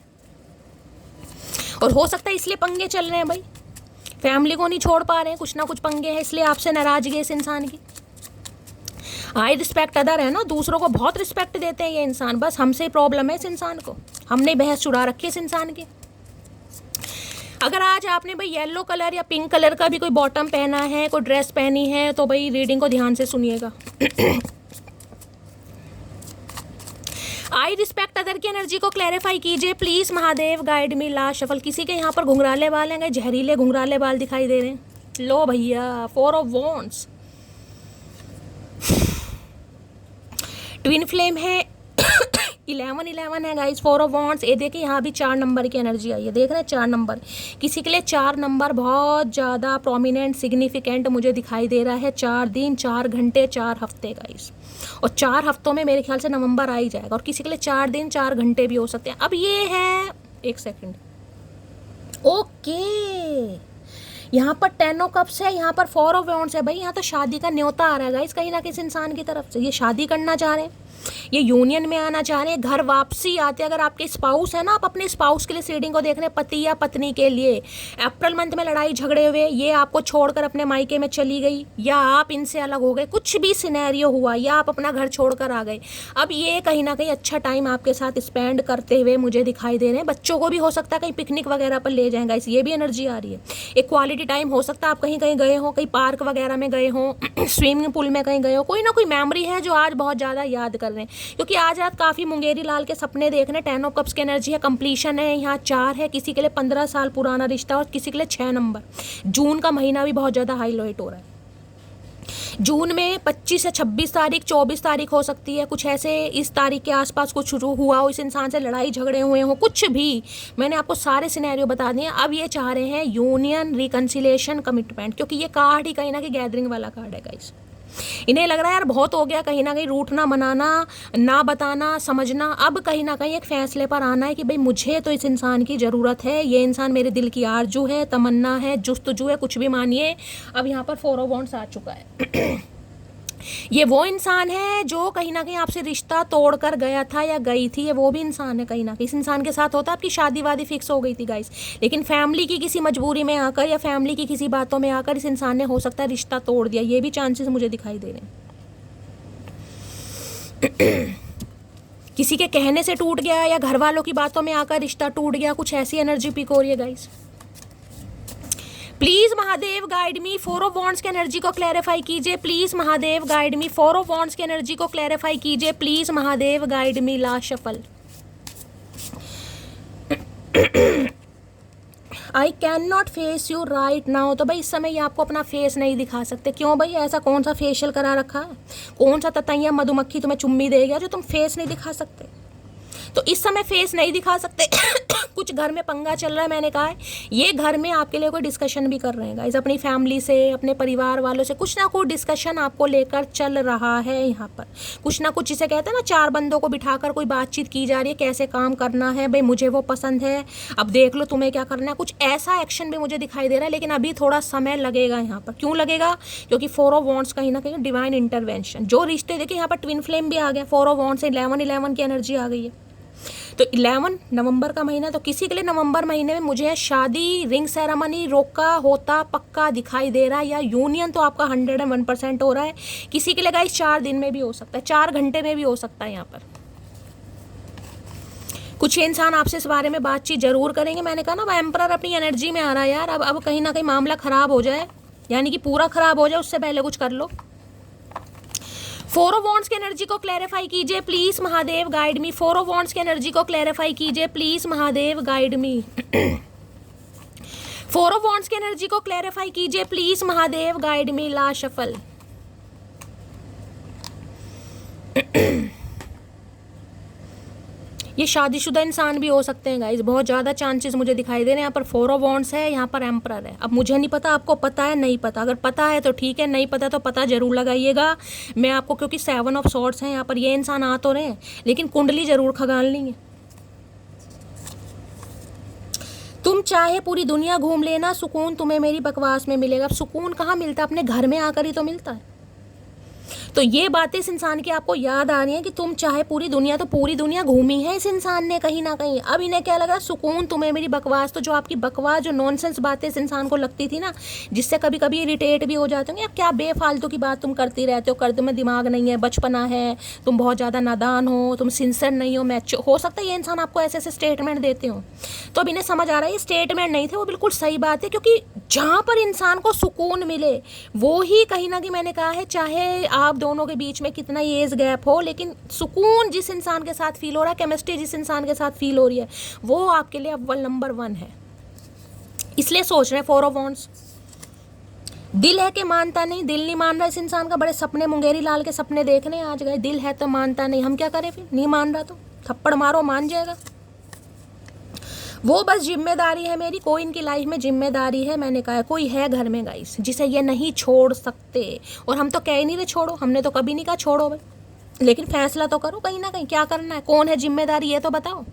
A: और हो सकता है इसलिए पंगे चल रहे हैं भाई, फैमिली को नहीं छोड़ पा रहे हैं, कुछ ना कुछ पंगे हैं, इसलिए आपसे नाराजगी है इस इंसान की। आई रिस्पेक्ट अदर है ना, दूसरों को बहुत रिस्पेक्ट देते हैं ये इंसान, बस हमसे प्रॉब्लम है इस इंसान को, हमने बहस छुड़ा रखी है इस इंसान की। अगर आज आपने भाई येलो कलर या पिंक कलर का भी कोई बॉटम पहना है, कोई ड्रेस पहनी है, तो भाई रीडिंग को ध्यान से सुनिएगा। आई रिस्पेक्ट अदर की एनर्जी को क्लैरिफाई कीजिए please Mahadev, guide me last shuffle. किसी के यहाँ पर घुंघराले बाल हैं, जहरीले घुंघराले बाल दिखाई दे रहे हैं। लो भैया, 4 ऑफ वॉन्ड्स, ट्विन फ्लेम है, 11 है गाइस, 4 ऑफ वॉन्ड्स। ये देखिए यहाँ भी 4 नंबर की एनर्जी आई है, देख रहे हैं 4 नंबर। किसी के लिए 4 नंबर बहुत ज़्यादा प्रोमिनेंट सिग्निफिकेंट मुझे दिखाई दे रहा है। 4 दिन, 4 घंटे, 4 हफ्ते गाइस, और 4 हफ्तों में मेरे ख्याल से नवंबर आ ही जाएगा। और किसी के लिए 4 दिन, 4 घंटे भी हो सकते हैं। अब ये है, एक सेकेंड, ओके, यहाँ पर 10 ऑफ कप्स है, यहाँ पर 4 ऑफ वॉन्ड्स है। भाई यहाँ तो शादी का न्योता आ रहा है गाइस कहीं ना किसी इंसान की तरफ से। ये शादी करना चाह रहे हैं, ये यूनियन में आना चाह रहे हैं, घर वापसी आते हैं। अगर आपके स्पाउस है ना, आप अपने स्पाउस के लिए रीडिंग को देख रहे हैं, पति या पत्नी के लिए। अप्रैल मंथ में लड़ाई झगड़े हुए, ये आपको छोड़कर अपने मायके में चली गई, या आप इनसे अलग हो गए, कुछ भी सिनेरियो हुआ, या आप अपना घर छोड़कर आ गए। अब ये कहीं ना कहीं अच्छा टाइम आपके साथ स्पेंड करते हुए मुझे दिखाई दे रहे हैं। बच्चों को भी हो सकता है कहीं पिकनिक वगैरह पर ले जाएंगे, ये भी एनर्जी आ रही है। एक क्वालिटी टाइम हो सकता है, आप कहीं कहीं गए हो, कहीं पार्क वगैरह में गए हो, स्विमिंग पूल में कहीं गए हो, कोई ना कोई मेमोरी है जो आज बहुत ज़्यादा याद कर रहे हैं। क्योंकि आज रात काफ़ी मुंगेरी लाल के सपने देख रहे हैं। 10 ऑफ कप्स की एनर्जी है, कंप्लीशन है, यहाँ 4 है। किसी के लिए 15 साल पुराना रिश्ता, और किसी के लिए 6 नंबर। जून का महीना भी बहुत ज़्यादा हाईलाइट हो रहा है। जून में 25 से 26 तारीख, 24 तारीख हो सकती है, कुछ ऐसे इस तारीख के आसपास कुछ शुरू हुआ हो, इस इंसान से लड़ाई झगड़े हुए हो, कुछ भी। मैंने आपको सारे सिनेरियो बता दिए। अब ये चाह रहे हैं यूनियन, रिकन्सिलेशन, कमिटमेंट, क्योंकि ये कार्ड ही कहीं ना कहीं गैदरिंग वाला कार्ड है गाइस। इन्हें लग रहा है यार बहुत हो गया, कहीं ना कहीं रूठना, मनाना, ना बताना, समझना। अब कहीं ना कहीं एक फैसले पर आना है कि भाई मुझे तो इस इंसान की ज़रूरत है, ये इंसान मेरे दिल की आरजू है, तमन्ना है, जुस्तजू है, कुछ भी मानिए। अब यहाँ पर 4 ऑफ वॉन्ड्स आ चुका है। ये वो इंसान है जो कहीं ना कहीं आपसे रिश्ता तोड़ कर गया था या गई थी, ये वो भी इंसान है कहीं ना कहीं। इस इंसान के साथ होता है आपकी शादी वादी फिक्स हो गई थी गाइस, लेकिन फैमिली की किसी मजबूरी में आकर या फैमिली की किसी बातों में आकर इस इंसान ने हो सकता है रिश्ता तोड़ दिया। ये भी चांसेस मुझे दिखाई दे रहे हैं। किसी के कहने से टूट गया या घर वालों की बातों में आकर रिश्ता टूट गया, कुछ ऐसी एनर्जी पिक हो रही है guys. Please Mahadev guide me, 4 of wands की एनर्जी को क्लैरिफाई कीजिए please Mahadev guide me, 4 of wands की एनर्जी को क्लैरिफाई कीजिए please Mahadev guide me. Last shuffle, I can not face you right now. तो भाई इस समय ये आपको अपना फेस नहीं दिखा सकते। क्यों भाई, ऐसा कौन सा फेशियल करा रखा है, कौन सा ततैया मधुमक्खी तुम्हें चुम्मी दे गया जो तुम फेस नहीं दिखा सकते? तो इस समय फेस नहीं दिखा सकते। कुछ घर में पंगा चल रहा है, मैंने कहा है ये घर में आपके लिए कोई डिस्कशन भी कर रहे हैं गाइस, अपनी फैमिली से, अपने परिवार वालों से कुछ ना कुछ डिस्कशन आपको लेकर चल रहा है। यहाँ पर कुछ ना कुछ, इसे कहते हैं ना 4 बंदों को बिठाकर कोई बातचीत की जा रही है, कैसे काम करना है, भाई मुझे वो पसंद है, अब देख लो तुम्हें क्या करना है। कुछ ऐसा एक्शन भी मुझे दिखाई दे रहा है, लेकिन अभी थोड़ा समय लगेगा यहाँ पर। क्यों लगेगा? क्योंकि 4 ऑफ वॉन्ड्स कहीं ना कहीं डिवाइन इंटरवेंशन, जो रिश्ते, देखिए यहाँ पर ट्विन फ्लेम भी आ गया, 4 ऑफ वॉन्ड्स से 11 की एनर्जी आ गई है। तो 11 नवंबर का महीना, तो किसी के लिए नवंबर महीने में मुझे शादी, रिंग सेरेमनी रोका होता पक्का दिखाई दे रहा है, या यूनियन तो आपका 101% हो रहा है। किसी के लिए गाइस 4 दिन में भी हो सकता है, 4 घंटे में भी हो सकता है। यहाँ पर कुछ इंसान आपसे इस बारे में बातचीत जरूर करेंगे। मैंने कहा ना, अब एम्परर अपनी एनर्जी में आ रहा है यार। अब कहीं ना कहीं मामला खराब हो जाए, यानी कि पूरा खराब हो जाए, उससे पहले कुछ कर लो। फोर ऑफ वॉन्ड्स की एनर्जी को क्लैरिफाई कीजिए please Mahadev, guide me. Four of wands की एनर्जी को क्लैरिफाई कीजिए please Mahadev, guide me. Four of wands की एनर्जी को क्लैरिफाई कीजिए please Mahadev, guide me. Last shuffle. ये शादीशुदा इंसान भी हो सकते हैं गाइस, बहुत ज़्यादा चांसेस मुझे दिखाई दे रहे हैं। यहाँ पर फोर ऑफ वॉन्ड्स है, यहाँ पर एम्परर है। अब मुझे नहीं पता आपको पता है नहीं पता, अगर पता है तो ठीक है, नहीं पता तो पता जरूर लगाइएगा। मैं आपको, क्योंकि सेवन ऑफ सॉर्ड्स हैं यहाँ पर, ये इंसान आ तो रहे हैं लेकिन कुंडली जरूर खगाल लेंगे। तुम चाहे पूरी दुनिया घूम लेना, सुकून तुम्हें मेरी बकवास में मिलेगा। अब सुकून कहाँ मिलता है? अपने घर में आकर ही तो मिलता है। तो ये बातें इस इंसान की आपको याद आ रही हैं कि तुम चाहे पूरी दुनिया, तो पूरी दुनिया घूमी है इस इंसान ने कहीं ना कहीं। अब इन्हें क्या लग रहा है? सुकून तुम्हें मेरी बकवास। तो जो आपकी बकवास, जो नॉनसेंस बातें इस इंसान को लगती थी ना, जिससे कभी कभी इरिटेट भी हो जाते होंगे, क्या बेफालतू की बात तुम करती रहते हो, तुम्हें दिमाग नहीं है, बचपना है, तुम बहुत ज़्यादा नादान हो, तुम सिंसियर नहीं हो, मैच्योर हो सकता है ये इंसान आपको ऐसे ऐसे स्टेटमेंट देते हो। तो अब इन्हें समझ आ रहा है ये स्टेटमेंट नहीं थे, वो बिल्कुल सही बात है। क्योंकि जहाँ पर इंसान को सुकून मिले वो ही कहीं ना कहीं, मैंने कहा है, चाहे आप दोनों के बीच में कितना ही एज गैप हो, लेकिन सुकून जिस इंसान के साथ फील हो रहा है, केमिस्ट्री जिस इंसान के साथ फील हो रही है, वो आपके लिए अव्वल नंबर 1 है। इसलिए सोच रहे हैं फोर ऑफ वॉन्ड्स। दिल है कि मानता नहीं, दिल नहीं मान रहा इस इंसान का। बड़े सपने, मुंगेरी लाल के सपने देखने आज गए, दिल है तो मानता नहीं। हम क्या करें फिर? नहीं मान रहा तो थप्पड़ मारो, मान जाएगा। वो बस जिम्मेदारी है मेरी, कोई इनकी लाइफ में जिम्मेदारी है। मैंने कहा कोई है घर में गाइस जिसे ये नहीं छोड़ सकते, और हम तो कह ही नहीं रहे छोड़ो, हमने तो कभी नहीं कहा छोड़ो भाई, लेकिन फैसला तो करो कहीं ना कहीं, क्या करना है, कौन है जिम्मेदारी, ये तो बताओ।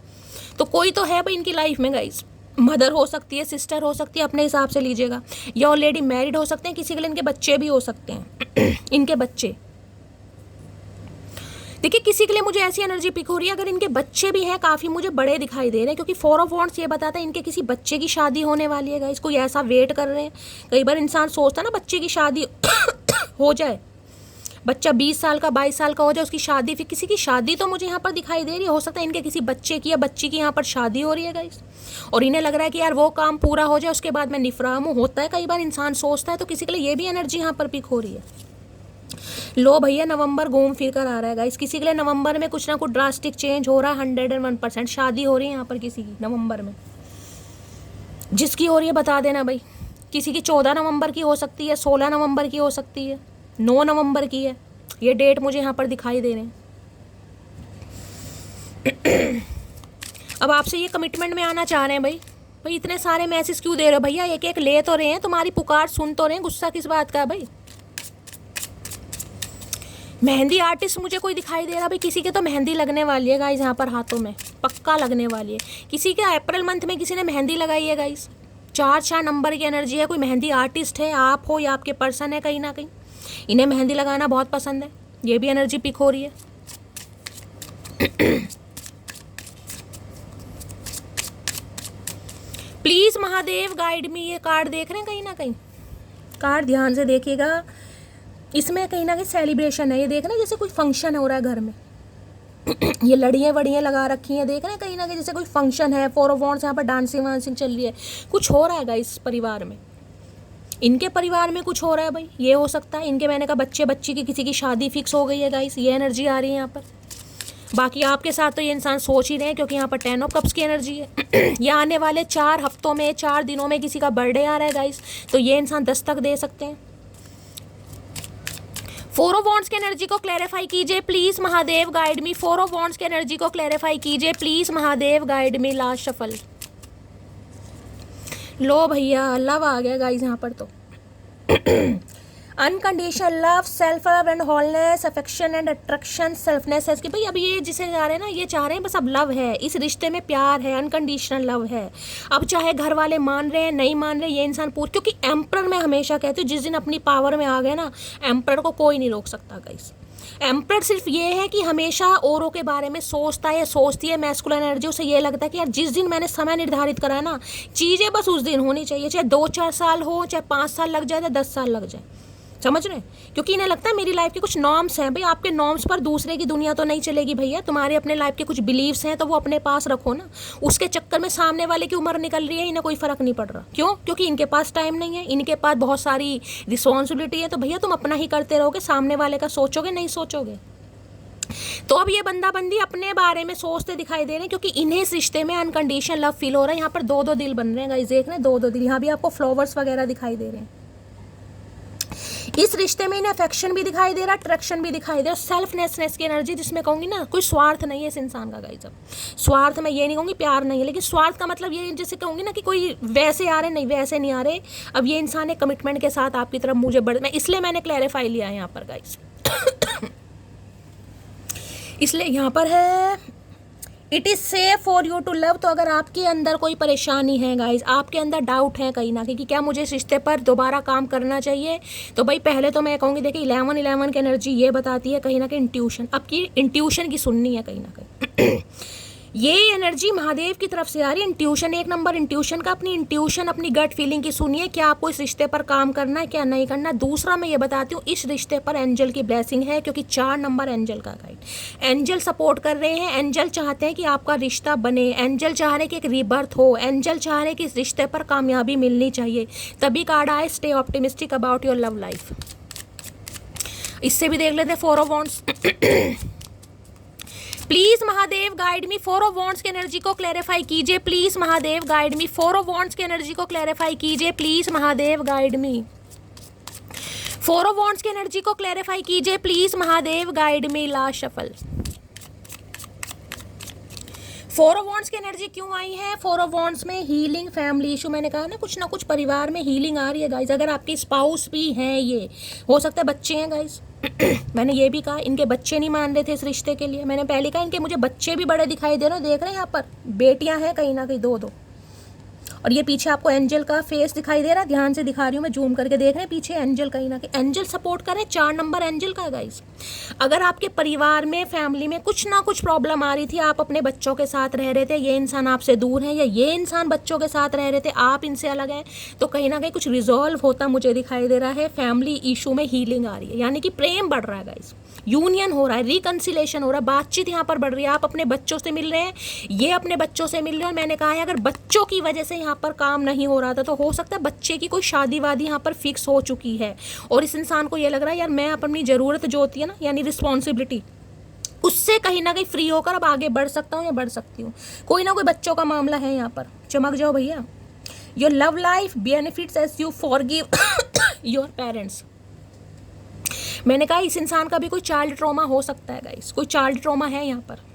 A: तो कोई तो है भाई इनकी लाइफ में गाइस। मदर हो सकती है, सिस्टर हो सकती है, अपने हिसाब से लीजिएगा, या ऑलरेडी मैरिड हो सकते हैं, किसी के लिए इनके बच्चे भी हो सकते हैं। इनके बच्चे, देखिए किसी के लिए मुझे ऐसी एनर्जी पिक हो रही है, अगर इनके बच्चे भी हैं, काफ़ी मुझे बड़े दिखाई दे रहे हैं, क्योंकि फोर ऑफ वॉन्ड्स ये बताता है इनके किसी बच्चे की शादी होने वाली है गाइस। कोई ऐसा वेट कर रहे हैं। कई बार इंसान सोचता है ना बच्चे की शादी हो जाए, बच्चा 20 साल का 22 साल का हो जाए, उसकी शादी, फिर किसी की शादी तो मुझे यहाँ पर दिखाई दे रही है। हो सकता है इनके किसी बच्चे की या बच्ची की यहाँ पर शादी हो रही है गाइस, और इन्हें लग रहा है कि यार वो काम पूरा हो जाए, उसके बाद मैं निफराम हूँ। होता है कई बार इंसान सोचता है, तो किसी के लिए ये भी एनर्जी यहाँ पर पिक हो रही है। लो भैया, नवंबर घूम फिर कर आ रहा है गाइस। किसी के लिए नवंबर में कुछ ना कुछ ड्रास्टिक चेंज हो रहा है। 101% शादी हो रही है यहाँ पर किसी की नवंबर में। जिसकी हो रही है बता देना भाई। किसी की 14 नवंबर की हो सकती है, 16 नवंबर की हो सकती है, 9 नवंबर की है। ये डेट मुझे यहाँ पर दिखाई दे रहे हैं। अब आपसे ये कमिटमेंट में आना चाह रहे हैं भाई इतने सारे मैसेज क्यों दे रहे हो भैया? एक एक ले तो रहे हैं, तुम्हारी पुकार सुन तो रहे हैं, गुस्सा किस बात का है भाई? मेहंदी आर्टिस्ट मुझे कोई दिखाई दे रहा भाई। किसी के तो मेहंदी लगने वाली है गाइस, यहाँ पर हाथों में पक्का लगने वाली है। किसी के अप्रैल मंथ में किसी ने मेहंदी लगाई है गाइस। 4 नंबर की एनर्जी है। कोई मेहंदी आर्टिस्ट है, आप हो या आपके पर्सन है कहीं ना कहीं, इन्हें मेहंदी लगाना बहुत पसंद है। ये भी एनर्जी पिक हो रही है। प्लीज महादेव गाइड मी। ये कार्ड देख रहे हैं कहीं ना कहीं, कार्ड ध्यान से देखिएगा। इसमें कहीं ना कहीं सेलिब्रेशन है। ये देख रहे हैं जैसे कोई फंक्शन हो रहा है घर में। ये लड़ियाँ वड़ियाँ लगा रखी हैं, देख रहे हैं कहीं ना कहीं जैसे कोई फंक्शन है। फोर ऑफ वॉन्ड्स, यहाँ पर डांसिंग वांसिंग चल रही है, कुछ हो रहा है गाइस परिवार में। इनके परिवार में कुछ हो रहा है भाई, ये हो सकता है। इनके, मैंने कहा बच्चे बच्ची की किसी की शादी फिक्स हो गई है गाइस, ये एनर्जी आ रही है यहाँ पर। बाकी आपके साथ तो ये इंसान सोच ही रहे हैं, क्योंकि यहाँ पर 10 ऑफ कप्स की एनर्जी है। ये आने वाले 4 हफ्तों में, 4 दिनों में किसी का बर्थडे आ रहा है गाइस, तो ये इंसान दस्तक दे सकते हैं। फोर ऑफ वॉन्ड्स की एनर्जी को क्लैरिफाई कीजिए please Mahadev, guide me. Four of wands की एनर्जी को क्लैरिफाई कीजिए please Mahadev, guide me. Last shuffle. लो भैया, लव आ गया गाइस यहाँ पर तो। Unconditional love, self love and wholeness, affection and attraction, selfness है इसकी भाई। अब ये जिसे जा रहे हैं ना, ये चाह रहे हैं बस अब लव है, इस रिश्ते में प्यार है, अनकंडीशनल लव है। अब चाहे घर वाले मान रहे हैं नहीं मान रहे, ये इंसान पूछ, क्योंकि एम्परर मैं हमेशा कहती हूँ जिस दिन अपनी पावर में आ गए ना, एम्परर को कोई नहीं रोक सकता गाइस। एम्परर सिर्फ ये है कि हमेशा औरों के बारे में सोचता है, सोचती है। मैस्कुलिन एनर्जी, उसे ये लगता है कि यार जिस दिन मैंने समय निर्धारित करा है ना, चीज़ें बस उस दिन होनी चाहिए, चाहे 2-4 साल हो, चाहे 5 साल लग जाए, चाहे 10 साल लग जाए। समझ रहे हैं? क्योंकि इन्हें लगता है मेरी लाइफ के कुछ नॉर्म्स हैं। भाई आपके नॉर्म्स पर दूसरे की दुनिया तो नहीं चलेगी भैया। तुम्हारे अपने लाइफ के कुछ बिलीव्स हैं तो वो अपने पास रखो ना। उसके चक्कर में सामने वाले की उम्र निकल रही है, इन्हें कोई फर्क नहीं पड़ रहा। क्यों? क्योंकि इनके पास टाइम नहीं है, इनके पास बहुत सारी रिस्पॉन्सिबिलिटी है। तो भैया तुम अपना ही करते रहोगे, सामने वाले का सोचोगे नहीं सोचोगे? तो अब ये बंदा बंदी अपने बारे में सोचते दिखाई दे रहे हैं, क्योंकि इन्हें इस रिश्ते में अनकंडीशनल लव फील हो रहा है। यहाँ पर 2-2 दिल बन रहे हैं गाइस, देख रहे हैं 2-2 दिल। यहाँ भी आपको फ्लावर्स वगैरह दिखाई दे रहे हैं। इस रिश्ते में इन्हें अफेक्शन भी दिखाई दे रहा है, अट्रैक्शन भी दिखाई दे रहा है, सेल्फनेसनेस की एनर्जी, जिसमें कहूँगी ना कोई स्वार्थ नहीं है इस इंसान का गाइस। अब स्वार्थ मैं ये नहीं कहूँगी प्यार नहीं है, लेकिन स्वार्थ का मतलब ये जैसे कहूँगी ना कि कोई वैसे आ रहे नहीं, वैसे नहीं आ रहे। अब ये इंसान एक कमिटमेंट के साथ आपकी तरफ मुझे मैं इसलिए मैंने क्लैरिफाई लिया है यहाँ पर गाइस। इसलिए यहाँ पर है it is safe for you to love. तो अगर आपके अंदर कोई परेशानी है गाइज, आपके अंदर डाउट है कहीं ना कहीं कि क्या मुझे इस रिश्ते पर दोबारा काम करना चाहिए, तो भाई पहले तो मैं कहूँगी देखिए 11-11 की एनर्जी ये बताती है कहीं ना कहीं इंट्यूशन। आपकी इंट्यूशन की सुननी है कहीं ना कहीं। ये एनर्जी महादेव की तरफ से आ रही है। इंट्यूशन 1 नंबर इंट्यूशन का, अपनी इंट्यूशन अपनी गट फीलिंग की सुनिए, क्या आपको इस रिश्ते पर काम करना है क्या नहीं करना। दूसरा मैं ये बताती हूँ इस रिश्ते पर एंजल की ब्लेसिंग है, क्योंकि 4 नंबर एंजल का गाइड, एंजल सपोर्ट कर रहे हैं। एंजल चाहते हैं कि आपका रिश्ता बने, एंजल चाह रहे हैं कि एक रीबर्थ हो, एंजल चाह रहे हैं कि इस रिश्ते पर कामयाबी मिलनी चाहिए। तभी कार्ड आए stay optimistic about your love life. इससे भी देख लेते हैं 4 of wands. Please Mahadev guide me 4 of wands की एनर्जी को क्लैरिफाई कीजिए। Please Mahadev guide me 4 of wands की एनर्जी को क्लैरिफाई कीजिए। Please Mahadev guide me 4 of wands की एनर्जी को क्लैरिफाई कीजिए। Please Mahadev guide me. Last shuffle 4 of wands की एनर्जी क्यों आई है? 4 ऑफ वॉन्ड्स में हीलिंग, फैमिली इशू। मैंने कहा ना कुछ परिवार में हीलिंग आ रही है गाइज। अगर आपके स्पाउस भी हैं, ये हो सकता है बच्चे हैं गाइज। मैंने ये भी कहा इनके बच्चे नहीं मान रहे थे इस रिश्ते के लिए। मैंने पहले कहा इनके मुझे बच्चे भी बड़े दिखाई दे रहे हैं। देख रहे हैं यहाँ पर बेटियां हैं कहीं ना कहीं 2-2। और ये पीछे आपको एंजल का फेस दिखाई दे रहा है, ध्यान से दिखा रही हूँ मैं, जूम करके देख रहे हैं पीछे एंजल कहीं ना कहीं एंजल सपोर्ट करें। 4 नंबर एंजल का है गाइस। अगर आपके परिवार में फैमिली में कुछ ना कुछ प्रॉब्लम आ रही थी, आप अपने बच्चों के साथ रह रहे थे, ये इंसान आपसे दूर है, या ये इंसान बच्चों के साथ रह रहे थे, आप इनसे अलग हैं, तो कहीं ना कहीं कुछ रिजॉल्व होता मुझे दिखाई दे रहा है। फैमिली इशू में हीलिंग आ रही है, यानी कि प्रेम बढ़ रहा है गाइस, यूनियन हो रहा है, रिकन्सिलेशन हो रहा है, बातचीत यहाँ पर बढ़ रही है। आप अपने बच्चों से मिल रहे हैं, ये अपने बच्चों से मिल रहे हैं। और मैंने कहा है अगर बच्चों की वजह से यहाँ पर काम नहीं हो रहा था, तो हो सकता है बच्चे की कोई शादी वादी यहाँ पर फिक्स हो चुकी है, और इस इंसान को ये लग रहा है यार मैं अपनी ज़रूरत जो होती है ना, यानी रिस्पॉन्सिबिलिटी, उससे कहीं ना कहीं फ्री होकर अब आगे बढ़ सकता हूँ या बढ़ सकती हूँ। कोई ना कोई बच्चों का मामला है यहाँ पर। चमक जाओ भैया। Your love life benefits as you forgive your parents. मैंने कहा इस इंसान का भी कोई चाइल्ड ट्रॉमा हो सकता है गाइस, कोई चाइल्ड ट्रॉमा है यहाँ पर।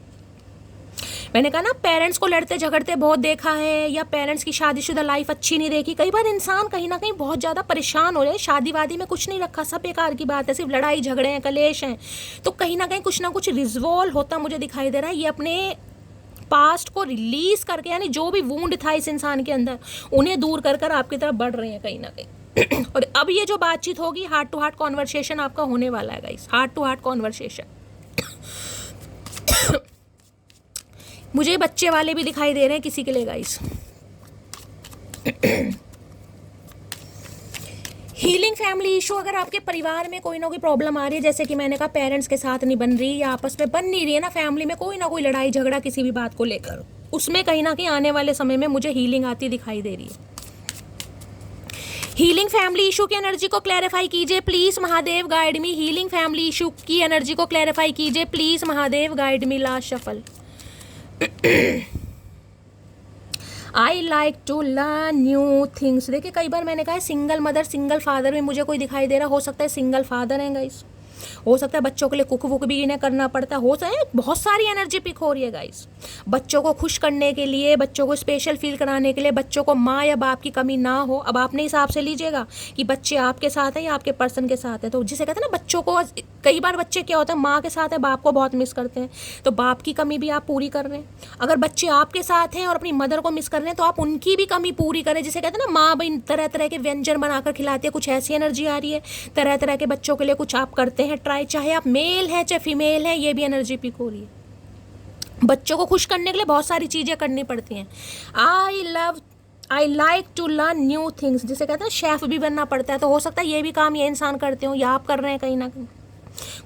A: मैंने कहा ना पेरेंट्स को लड़ते झगड़ते बहुत देखा है, या पेरेंट्स की शादीशुदा लाइफ अच्छी नहीं देखी। कई बार इंसान कहीं ना कहीं बहुत ज़्यादा परेशान हो रहे हैं, शादी वादी में कुछ नहीं रखा, सब बेकार की बात है, सिर्फ लड़ाई झगड़े हैं, कलेश हैं। तो कहीं ना कहीं कुछ ना कुछ रिजॉल्व होता मुझे दिखाई दे रहा है। ये अपने पास्ट को रिलीज करके, यानी जो भी वूंड था इस इंसान के अंदर, उन्हें दूर कर कर आपकी तरफ बढ़ रहे हैं कहीं ना कहीं। और अब ये जो बातचीत होगी, हार्ट टू हार्ट कॉन्वर्सेशन आपका होने वाला है guys, heart to heart conversation. मुझे बच्चे वाले भी दिखाई दे रहे हैं किसी के लिए गाइस। Healing family issue. अगर आपके परिवार में कोई ना कोई प्रॉब्लम आ रही है, जैसे कि मैंने कहा पेरेंट्स के साथ नहीं बन रही, या आपस में बन नहीं रही है ना, फैमिली में कोई ना कोई लड़ाई झगड़ा किसी भी बात को लेकर, उसमें कहीं ना कहीं आने वाले समय में मुझे हीलिंग आती दिखाई दे रही है। हीलिंग फैमिली इशू की एनर्जी को क्लैरिफाई कीजिए please Mahadev guide me. Healing family issue की एनर्जी को क्लैरिफाई कीजिए please Mahadev guide me. Last shuffle. I like to learn new things. देखिए कई बार मैंने कहा है सिंगल मदर सिंगल फादर में मुझे कोई दिखाई दे रहा, हो सकता है सिंगल फादर है गाइस, हो सकता है बच्चों के लिए कुक वुक भी इन्हें करना पड़ता है, हो सकता है बहुत सारी एनर्जी पिक हो रही है गाइस। बच्चों को खुश करने के लिए, बच्चों को स्पेशल फील कराने के लिए, बच्चों को माँ या बाप की कमी ना हो। अब आपने हिसाब से लीजिएगा कि बच्चे आपके साथ हैं या आपके पर्सन के साथ है। तो जिसे कहते हैं ना बच्चों को, कई बार बच्चे क्या होता है माँ के साथ है, बाप को बहुत मिस करते हैं, तो बाप की कमी भी आप पूरी कर रहे हैं। अगर बच्चे आपके साथ हैं और अपनी मदर को मिस कर रहे हैं, तो आप उनकी भी कमी पूरी करें। जिसे कहते हैं ना माँ भाई तरह तरह के व्यंजन बनाकर खिलाती है, कुछ ऐसी एनर्जी आ रही है। तरह तरह के बच्चों के लिए कुछ आप करते हैं ट्राई, चाहे आप मेल है चाहे फीमेल है, ये भी एनर्जी पिक हो रही है। बच्चों को खुश करने के लिए बहुत सारी चीज़ें करनी पड़ती हैं। I love I like to learn new things, जिसे कहते हैं शेफ भी बनना पड़ता है, तो हो सकता है ये भी काम ये इंसान करते हो या आप कर रहे हैं कहीं ना कहीं।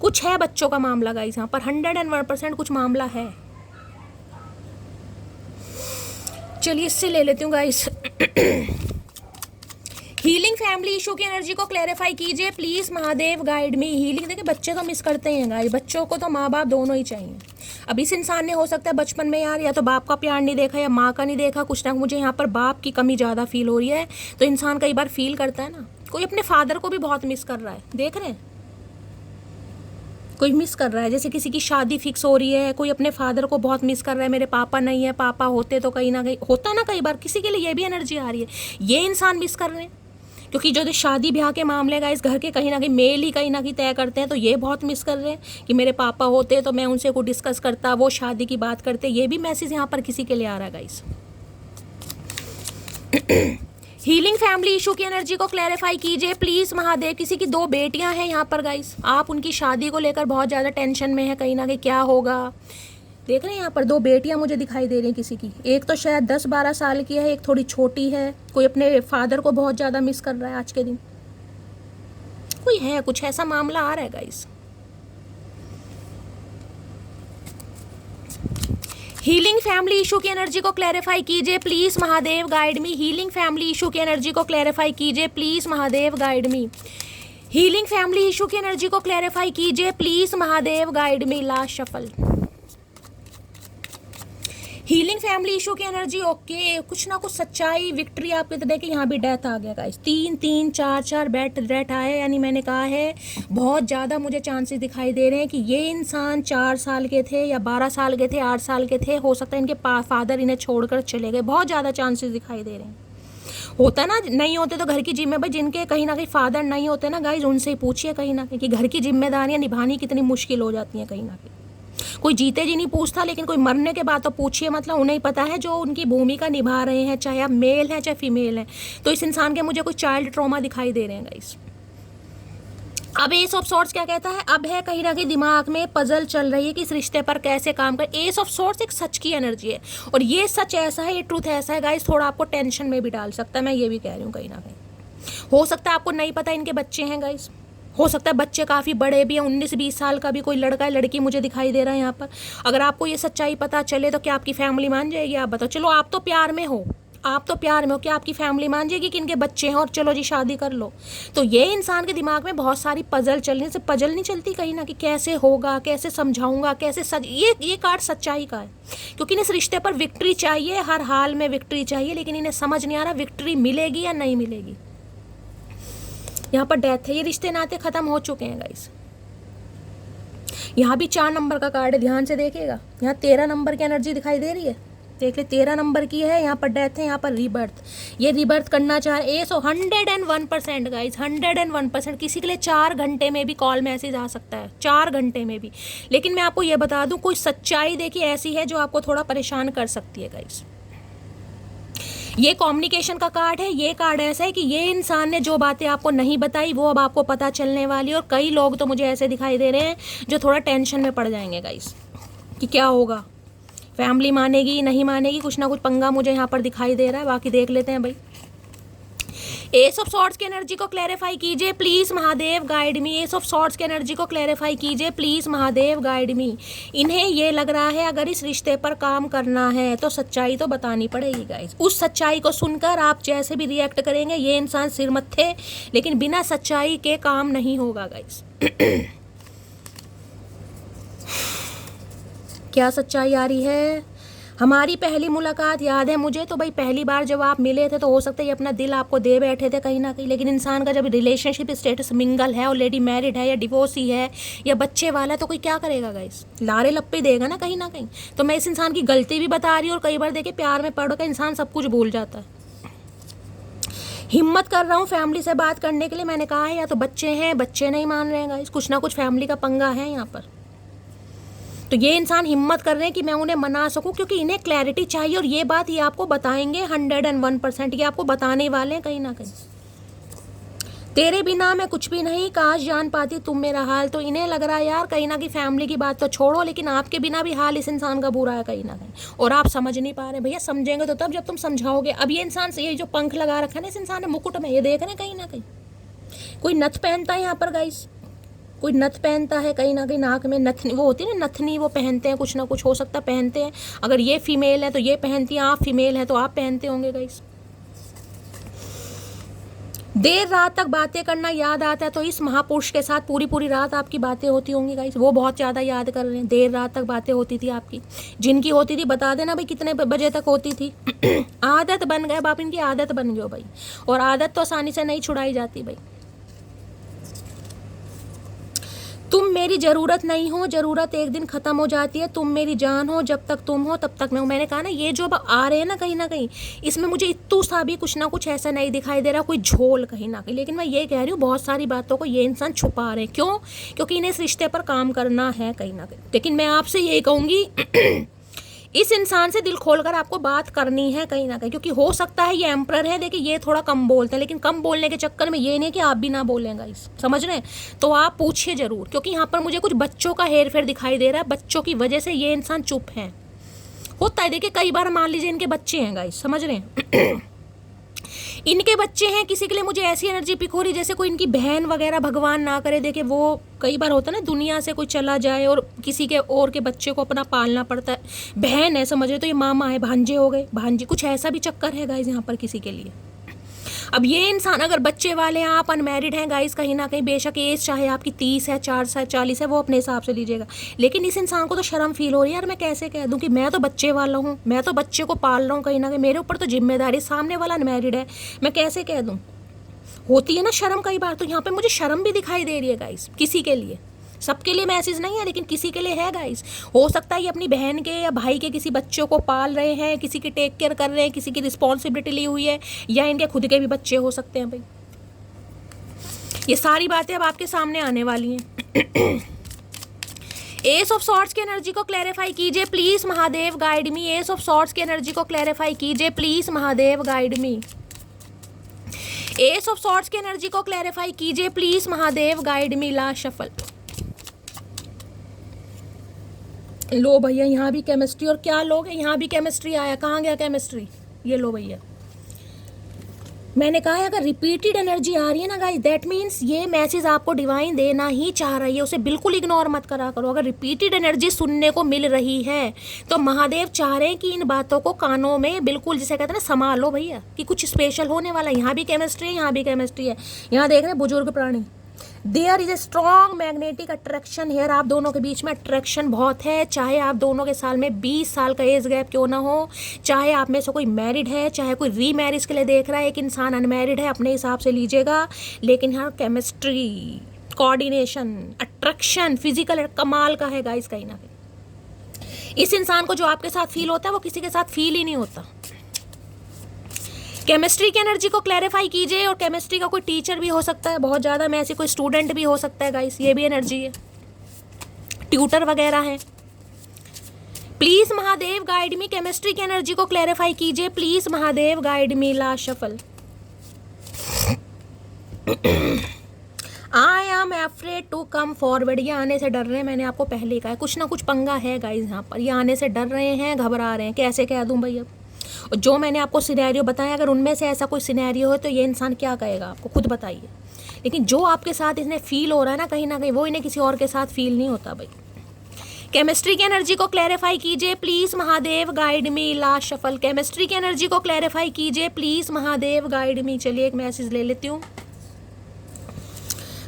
A: कुछ है बच्चों का मामला गाइस यहाँ पर, 101% कुछ मामला है। चलिए इससे ले लेती हूँ गाइस। हीलिंग फैमिली इशू की एनर्जी को क्लैरिफाई कीजिए please, Mahadev guide me. Healing देखिए बच्चे तो मिस करते हैं गाइस, बच्चों को तो माँ बाप दोनों ही चाहिए। अब इस इंसान ने हो सकता है बचपन में यार या तो बाप का प्यार नहीं देखा या माँ का नहीं देखा, कुछ ना, मुझे यहाँ पर बाप की कमी ज़्यादा फील हो रही है। तो इंसान कई बार फील करता है ना, कोई अपने फादर को भी बहुत मिस कर रहा है, देख रहे हैं, कोई मिस कर रहा है, जैसे किसी की शादी फिक्स हो रही है, कोई अपने फादर को बहुत मिस कर रहा है, मेरे पापा नहीं है, पापा होते तो कहीं ना कहीं होता ना, कई बार किसी के लिए ये भी एनर्जी आ रही है, ये इंसान मिस कर रहे हैं। क्योंकि जो शादी ब्याह के मामले का इस घर के कहीं ना कहीं मेल ही कहीं ना कहीं तय करते हैं, तो ये बहुत मिस कर रहे हैं कि मेरे पापा होते तो मैं उनसे कुछ डिस्कस करता, वो शादी की बात करते, ये भी मैसेज यहाँ पर किसी के लिए आ रहा है गाइस। हीलिंग फैमिली इशू की एनर्जी को क्लैरिफाई कीजिए प्लीज, महादेव। किसी की 2 बेटियां हैं यहाँ पर गाइस, आप उनकी शादी को लेकर बहुत ज़्यादा टेंशन में है, कहीं ना कहीं क्या होगा, देख रहे हैं यहाँ पर 2 बेटियां मुझे दिखाई दे रही हैं किसी की। एक तो शायद 10-12 साल की है, एक थोड़ी छोटी है, कोई अपने फादर को बहुत ज़्यादा मिस कर रहा है आज के दिन, कोई है, कुछ ऐसा मामला आ रहा है गाइस। हीलिंग फैमिली इशू की एनर्जी को क्लैरिफाई कीजिए please, Mahadev guide me. Healing family issue की एनर्जी को क्लैरिफाई कीजिए please, Mahadev guide me. Healing family issue की एनर्जी को क्लैरिफाई कीजिए please, Mahadev guide me. Last shuffle. Healing family issue की एनर्जी ओके, कुछ ना कुछ सच्चाई, विक्ट्री आपके तो देखिए यहाँ भी डेथ आ गया गाइस, 3-3-4-4 डेथ आए, यानी मैंने कहा है बहुत ज़्यादा मुझे चांसेस दिखाई दे रहे हैं कि ये इंसान 4 साल के थे या 12 साल के थे, 8 साल के थे, हो सकता है इनके फादर इन्हें छोड़कर चले गए, बहुत ज़्यादा चांसेस दिखाई दे रहे हैं। होता ना, नहीं होते तो घर की जिम्मेदारी, जिनके कहीं ना कहीं फादर नहीं होते ना गाइस, उनसे ही पूछिए कहीं ना कहीं कि घर की जिम्मेदारियाँ निभानी कितनी मुश्किल हो जाती हैं कहीं ना कहीं। कोई जीते जी नहीं पूछता, लेकिन कोई मरने के बाद तो पूछिए, मतलब उन्हें ही पता है जो उनकी भूमिका निभा रहे हैं, चाहे आप मेल हैं चाहे फीमेल हैं। तो इस इंसान के मुझे कोई चाइल्ड ट्रॉमा दिखाई दे रहे हैं गाइस। अब एस ऑफ सॉर्ड्स क्या कहता है, अब है कहीं ना कहीं दिमाग में पजल चल रही है कि इस रिश्ते पर कैसे काम कर। एस ऑफ सॉर्ड्स एक सच की एनर्जी है, और ये सच ऐसा है, ये ट्रूथ ऐसा है गाइस, थोड़ा आपको टेंशन में भी डाल सकता है, मैं ये भी कह रही हूँ कहीं ना कहीं। हो सकता है आपको नहीं पता इनके बच्चे हैं गाइस, हो सकता है बच्चे काफ़ी बड़े भी हैं, 19-20 साल का भी कोई लड़का है, लड़की मुझे दिखाई दे रहा है यहाँ पर। अगर आपको ये सच्चाई पता चले तो क्या आपकी फैमिली मान जाएगी, आप बताओ। चलो आप तो प्यार में हो, क्या आपकी फैमिली मान जाएगी कि इनके बच्चे हैं और चलो जी शादी कर लो। तो ये इंसान के दिमाग में बहुत सारी पजल चलने से, पजल नहीं चलती कहीं ना कि कैसे होगा, कैसे समझाऊंगा, कैसे ये कार्ड सच्चाई का है, क्योंकि इन्हें इस रिश्ते पर विक्ट्री चाहिए, हर हाल में विक्ट्री चाहिए, लेकिन इन्हें समझ नहीं आ रहा विक्ट्री मिलेगी या नहीं मिलेगी। यहाँ पर डेथ है, ये रिश्ते नाते खत्म हो चुके हैं गाइस। यहाँ भी 4 नंबर का कार्ड है, ध्यान से देखिएगा। यहाँ 13 नंबर की एनर्जी दिखाई दे रही है, देख ले 13 नंबर की है, यहाँ पर डेथ है, यहाँ पर रीबर्थ। ये रीबर्थ करना चाह रहे हैं, 101% गाइस, 101%। किसी के लिए 4 घंटे में भी कॉल मैसेज आ सकता है, 4 घंटे में भी। लेकिन मैं आपको ये बता दूं, कोई सच्चाई देखिए ऐसी है जो आपको थोड़ा परेशान कर सकती है गाइस। ये कम्युनिकेशन का कार्ड है, ये कार्ड ऐसा है कि ये इंसान ने जो बातें आपको नहीं बताई वो अब आपको पता चलने वाली है। और कई लोग तो मुझे ऐसे दिखाई दे रहे हैं जो थोड़ा टेंशन में पड़ जाएंगे गाइस कि क्या होगा, फैमिली मानेगी नहीं मानेगी, कुछ ना कुछ पंगा मुझे यहाँ पर दिखाई दे रहा है। बाकी देख लेते हैं भाई। एस ऑफ सॉर्ड्स की एनर्जी को क्लैरिफाई कीजिए please, Mahadev guide me. Ace of swords की एनर्जी को क्लैरिफाई कीजिए प्लीज, महादेव गाइड मी। इन्हें ये लग रहा है अगर इस रिश्ते पर काम करना है तो सच्चाई तो बतानी पड़ेगी गाइस। उस सच्चाई को सुनकर आप जैसे भी रिएक्ट करेंगे, ये इंसान सिर मत्थे, लेकिन बिना सच्चाई के काम नहीं होगा गाइस। क्या सच्चाई आ रही है? हमारी पहली मुलाकात याद है मुझे, तो भाई पहली बार जब आप मिले थे तो हो सकता है ये अपना दिल आपको दे बैठे थे कहीं ना कहीं। लेकिन इंसान का जब रिलेशनशिप स्टेटस मिंगल है, ऑलरेडी मैरिड है या डिवोर्सी है या बच्चे वाला है, तो कोई क्या करेगा गाइस? लारे लप्पे देगा ना कहीं ना कहीं। तो मैं इस इंसान की गलती भी बता रही हूँ, और कई बार देखिए प्यार में पड़ कर इंसान सब कुछ भूल जाता है। हिम्मत कर रहा हूँ फैमिली से बात करने के लिए, मैंने कहा है या तो बच्चे हैं, बच्चे नहीं मान रहे हैं गाइस, कुछ ना कुछ फैमिली का पंगा है यहाँ पर। तो ये इंसान हिम्मत कर रहे हैं कि मैं उन्हें मना सकूं, क्योंकि इन्हें क्लैरिटी चाहिए, और ये बात ये आपको बताएंगे 101%, ये आपको बताने वाले हैं कहीं ना कहीं। तेरे बिना मैं कुछ भी नहीं, काश जान पाती तुम मेरा हाल। तो इन्हें लग रहा है यार कहीं ना कहीं फैमिली की बात तो छोड़ो, लेकिन आपके बिना भी हाल इस इंसान का बुरा है कहीं ना कहीं, और आप समझ नहीं पा रहे। भैया समझेंगे तो तब जब तुम समझाओगे। अब ये इंसान से, ये जो पंख लगा रखा है ना इस इंसान ने मुकुट में, ये देख रहे हैं कहीं ना कहीं कोई नथ पहनता है यहाँ पर गाइस, कोई नथ पहनता है कहीं ना कहीं, नाक में नथनी वो होती है ना, नथनी वो पहनते हैं, कुछ ना कुछ हो सकता है पहनते हैं। अगर ये फीमेल है तो ये पहनती है, आप फीमेल है तो आप पहनते होंगे गाइस। देर रात तक बातें करना याद आता है, तो इस महापुरुष के साथ पूरी पूरी रात आपकी बातें होती होंगी गाइस। वो बहुत ज़्यादा याद कर रहे हैं। देर रात तक बातें होती थी आपकी, जिनकी होती थी बता देना भाई कितने बजे तक होती थी। आदत बन गए, बाप इनकी आदत बन गई भाई, और आदत तो आसानी से नहीं छुड़ाई जाती भाई। तुम मेरी ज़रूरत नहीं हो, ज़रूरत एक दिन ख़त्म हो जाती है। तुम मेरी जान हो, जब तक तुम हो तब तक मैं हूँ। मैंने कहा ना ये जो अब आ रहे हैं ना कहीं इसमें मुझे इत्तू सा भी कुछ ना कुछ ऐसा नहीं दिखाई दे रहा, कोई झोल कहीं ना कहीं। लेकिन मैं ये कह रही हूँ बहुत सारी बातों को ये इंसान छुपा रहे हैं। क्यों? क्योंकि इन्हें इस रिश्ते पर काम करना है कहीं ना कहीं। लेकिन मैं आपसे यही कहूँगी इस इंसान से दिल खोलकर आपको बात करनी है कहीं ना कहीं, क्योंकि हो सकता है ये एम्प्रर है, देखिए ये थोड़ा कम बोलते हैं, लेकिन कम बोलने के चक्कर में ये नहीं कि आप भी ना बोलेंगे इस, समझ रहे हैं? तो आप पूछिए जरूर, क्योंकि यहाँ पर मुझे कुछ बच्चों का हेर फेर दिखाई दे रहा है। बच्चों की वजह से ये इंसान चुप है। होता है, देखिए कई बार मान लीजिए इनके बच्चे हैं गाइस, समझ रहे हैं? इनके बच्चे हैं, किसी के लिए मुझे ऐसी एनर्जी पिक हो रही जैसे कोई इनकी बहन वगैरह, भगवान ना करे, देखिए वो कई बार होता है ना दुनिया से कोई चला जाए और किसी के और के बच्चे को अपना पालना पड़ता है। बहन है समझ रहे, तो ये मामा है, भांजे हो गए, भांजी, कुछ ऐसा भी चक्कर है गाइज यहाँ पर किसी के लिए। अब ये इंसान अगर बच्चे वाले हैं, आप अनमैरिड हैं गाइस कहीं ना कहीं, बेशक एज चाहे आपकी 30 है, 4 है, 40 है, वो अपने हिसाब से लीजिएगा। लेकिन इस इंसान को तो शर्म फील हो रही है, यार मैं कैसे कह दूं कि मैं तो बच्चे वाला हूँ, मैं तो बच्चे को पाल रहा हूँ कहीं ना कहीं, मेरे ऊपर तो जिम्मेदारी, सामने वाला अनमैरिड है, मैं कैसे कह दूँ? होती है ना शर्म कई बार। तो यहाँ पे मुझे शर्म भी दिखाई दे रही है गाइस किसी के लिए। सबके लिए मैसेज नहीं है, लेकिन किसी के लिए है गाइस। हो सकता है ये अपनी बहन के या भाई के किसी बच्चों को पाल रहे हैं, किसी की टेक केयर कर रहे हैं, किसी की रिस्पॉन्सिबिलिटी ली हुई है, या इनके खुद के भी बच्चे हो सकते हैं भाई। ये सारी बातें अब आपके सामने आने वाली हैं। एस ऑफ सॉर्ड्स की एनर्जी को क्लैरिफाई कीजिए please Mahadev, guide me. Ace of swords की एनर्जी को क्लैरिफाई कीजिए please Mahadev, guide me. Ace of swords की एनर्जी को क्लैरिफाई कीजिए please Mahadev, guide me. Last shuffle. लो भैया यहाँ भी केमिस्ट्री, और क्या लोग हैं, यहाँ भी केमिस्ट्री आया। कहाँ गया केमिस्ट्री? ये लो भैया। मैंने कहा है अगर रिपीटेड एनर्जी आ रही है ना गाइस, दैट मीन्स ये मैसेज आपको डिवाइन देना ही चाह रही है, उसे बिल्कुल इग्नोर मत करा करो। अगर रिपीटेड एनर्जी सुनने को मिल रही है तो महादेव चाह रहे हैं कि इन बातों को कानों में बिल्कुल, जिसे कहते हैं ना, संभालो भैया कि कुछ स्पेशल होने वाला है। यहाँ भी केमिस्ट्री है, यहाँ भी केमिस्ट्री है। यहाँ देख रहे हैं बुजुर्ग प्राणी, there is a strong magnetic attraction here. आप दोनों के बीच में अट्रैक्शन बहुत है, चाहे आप दोनों के साल में 20 साल का एज गैप क्यों ना हो, चाहे आप में से कोई मैरिड है, चाहे कोई री मैरिज के लिए देख रहा है, एक इंसान अनमैरिड है, अपने हिसाब से लीजिएगा। लेकिन यहाँ केमिस्ट्री, कोऑर्डिनेशन, अट्रैक्शन, फिजिकल कमाल का है गाइस कहीं ना कहीं। इस इंसान को जो आपके साथ फील होता है वो किसी के साथ फील ही नहीं होता। केमिस्ट्री की एनर्जी को क्लैरिफाई कीजिए, और केमिस्ट्री का कोई टीचर भी हो सकता है बहुत ज़्यादा, में ऐसी कोई स्टूडेंट भी हो सकता है गाइस, ये भी एनर्जी है, ट्यूटर वगैरह है। Please Mahadev guide me, chemistry की एनर्जी को क्लैरिफाई कीजिए please Mahadev, guide me. Last shuffle. I am afraid to come forward. ये आने से डर रहे हैं, मैंने आपको पहले ही कहा है कुछ ना कुछ पंगा है गाइस यहाँ पर। ये आने से डर रहे हैं, घबरा रहे हैं, कैसे कह दूँ भाई अब। और जो मैंने आपको सिनेरियो बताया, अगर उनमें से ऐसा कोई सिनेरियो है तो ये इंसान क्या कहेगा आपको खुद बताइए। लेकिन जो आपके साथ इन्हें फील हो रहा है ना कहीं वो इन्हें किसी और के साथ फील नहीं होता भाई। केमिस्ट्री की एनर्जी को क्लैरिफाई कीजिए please Mahadev, guide me. Last shuffle. Chemistry की एनर्जी को क्लैरिफाई कीजिए प्लीज महादेव, गाइड मी। चलिए एक मैसेज ले लेती हूँ।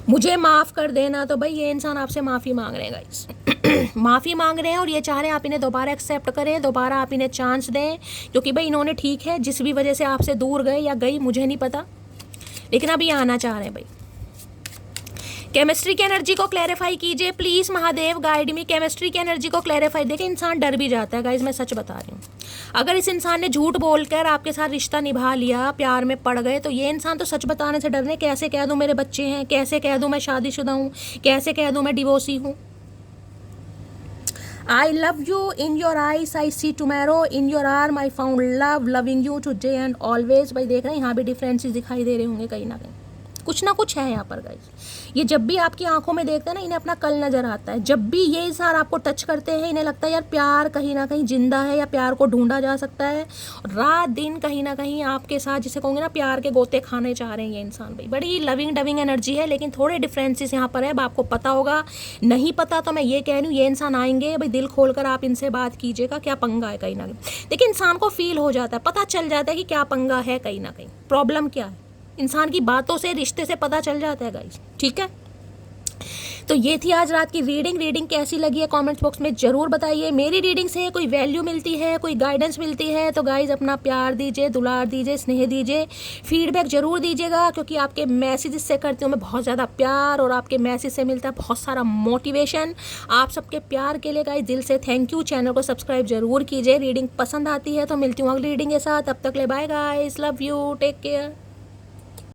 A: मुझे माफ़ कर देना। तो भाई ये इंसान आपसे माफ़ी मांग रहे हैं गाइस। माफ़ी मांग रहे हैं, और ये चाह रहे हैं आप इन्हें दोबारा एक्सेप्ट करें, दोबारा आप इन्हें चांस दें, क्योंकि भाई इन्होंने, ठीक है, जिस भी वजह से आपसे दूर गए या गई मुझे नहीं पता, लेकिन अब ये आना चाह रहे हैं भाई। केमिस्ट्री की एनर्जी को क्लैरिफाई कीजिए please Mahadev, guide me. Chemistry की एनर्जी को क्लैरिफाई। देखिए इंसान डर भी जाता है गाइज, मैं सच बता रही हूँ। अगर इस इंसान ने झूठ बोलकर आपके साथ रिश्ता निभा लिया, प्यार में पड़ गए, तो ये इंसान तो सच बताने से डरने, कैसे कह दूं मेरे बच्चे हैं, कैसे कह दूं मैं शादीशुदा हूँ, कैसे कह दूं मैं डिवोर्सी हूँ। I love you, in your eyes I see tomorrow, in your arm I found love, loving you today and always. भाई देख रहे हैं यहाँ भी डिफरेंसेस दिखाई दे रहे होंगे कहीं ना कहीं। कुछ ना कुछ है यहाँ पर गाइस। ये जब भी आपकी आंखों में देखते हैं ना, इन्हें अपना कल नज़र आता है। जब भी ये इंसान आपको टच करते हैं, इन्हें लगता है यार प्यार कहीं ना कहीं जिंदा है या प्यार को ढूंढा जा सकता है। रात दिन कहीं ना कहीं आपके साथ, जिसे कहोगे ना, प्यार के गोते खाने चाह रहे हैं ये इंसान भाई। बड़ी लविंग डविंग एनर्जी है, लेकिन थोड़े डिफरेंसेस यहाँ पर है। अब आपको पता होगा, नहीं पता तो मैं ये कह रही हूँ, ये इंसान आएंगे भाई, दिल खोलकर आप इनसे बात कीजिएगा, क्या पंगा है कहीं ना कहीं। देखिए इंसान को फील हो जाता है, पता चल जाता है कि क्या पंगा है कहीं ना कहीं, प्रॉब्लम क्या है। इंसान की बातों से, रिश्ते से पता चल जाता है गाइस, ठीक है। तो ये थी आज रात की रीडिंग कैसी लगी है कमेंट्स बॉक्स में ज़रूर बताइए। मेरी रीडिंग से कोई वैल्यू मिलती है, कोई गाइडेंस मिलती है तो गाइज अपना प्यार दीजिए, दुलार दीजिए, स्नेह दीजिए, फीडबैक ज़रूर दीजिएगा, क्योंकि आपके मैसेजेस से करती हूँ मैं बहुत ज़्यादा प्यार, और आपके मैसेज से मिलता है बहुत सारा मोटिवेशन। आप सबके प्यार के लिए गाइज दिल से थैंक यू। चैनल को सब्सक्राइब जरूर कीजिए। रीडिंग पसंद आती है तो मिलती हूँ अगली रीडिंग के साथ। तब तक ले bye guys, love you, take care.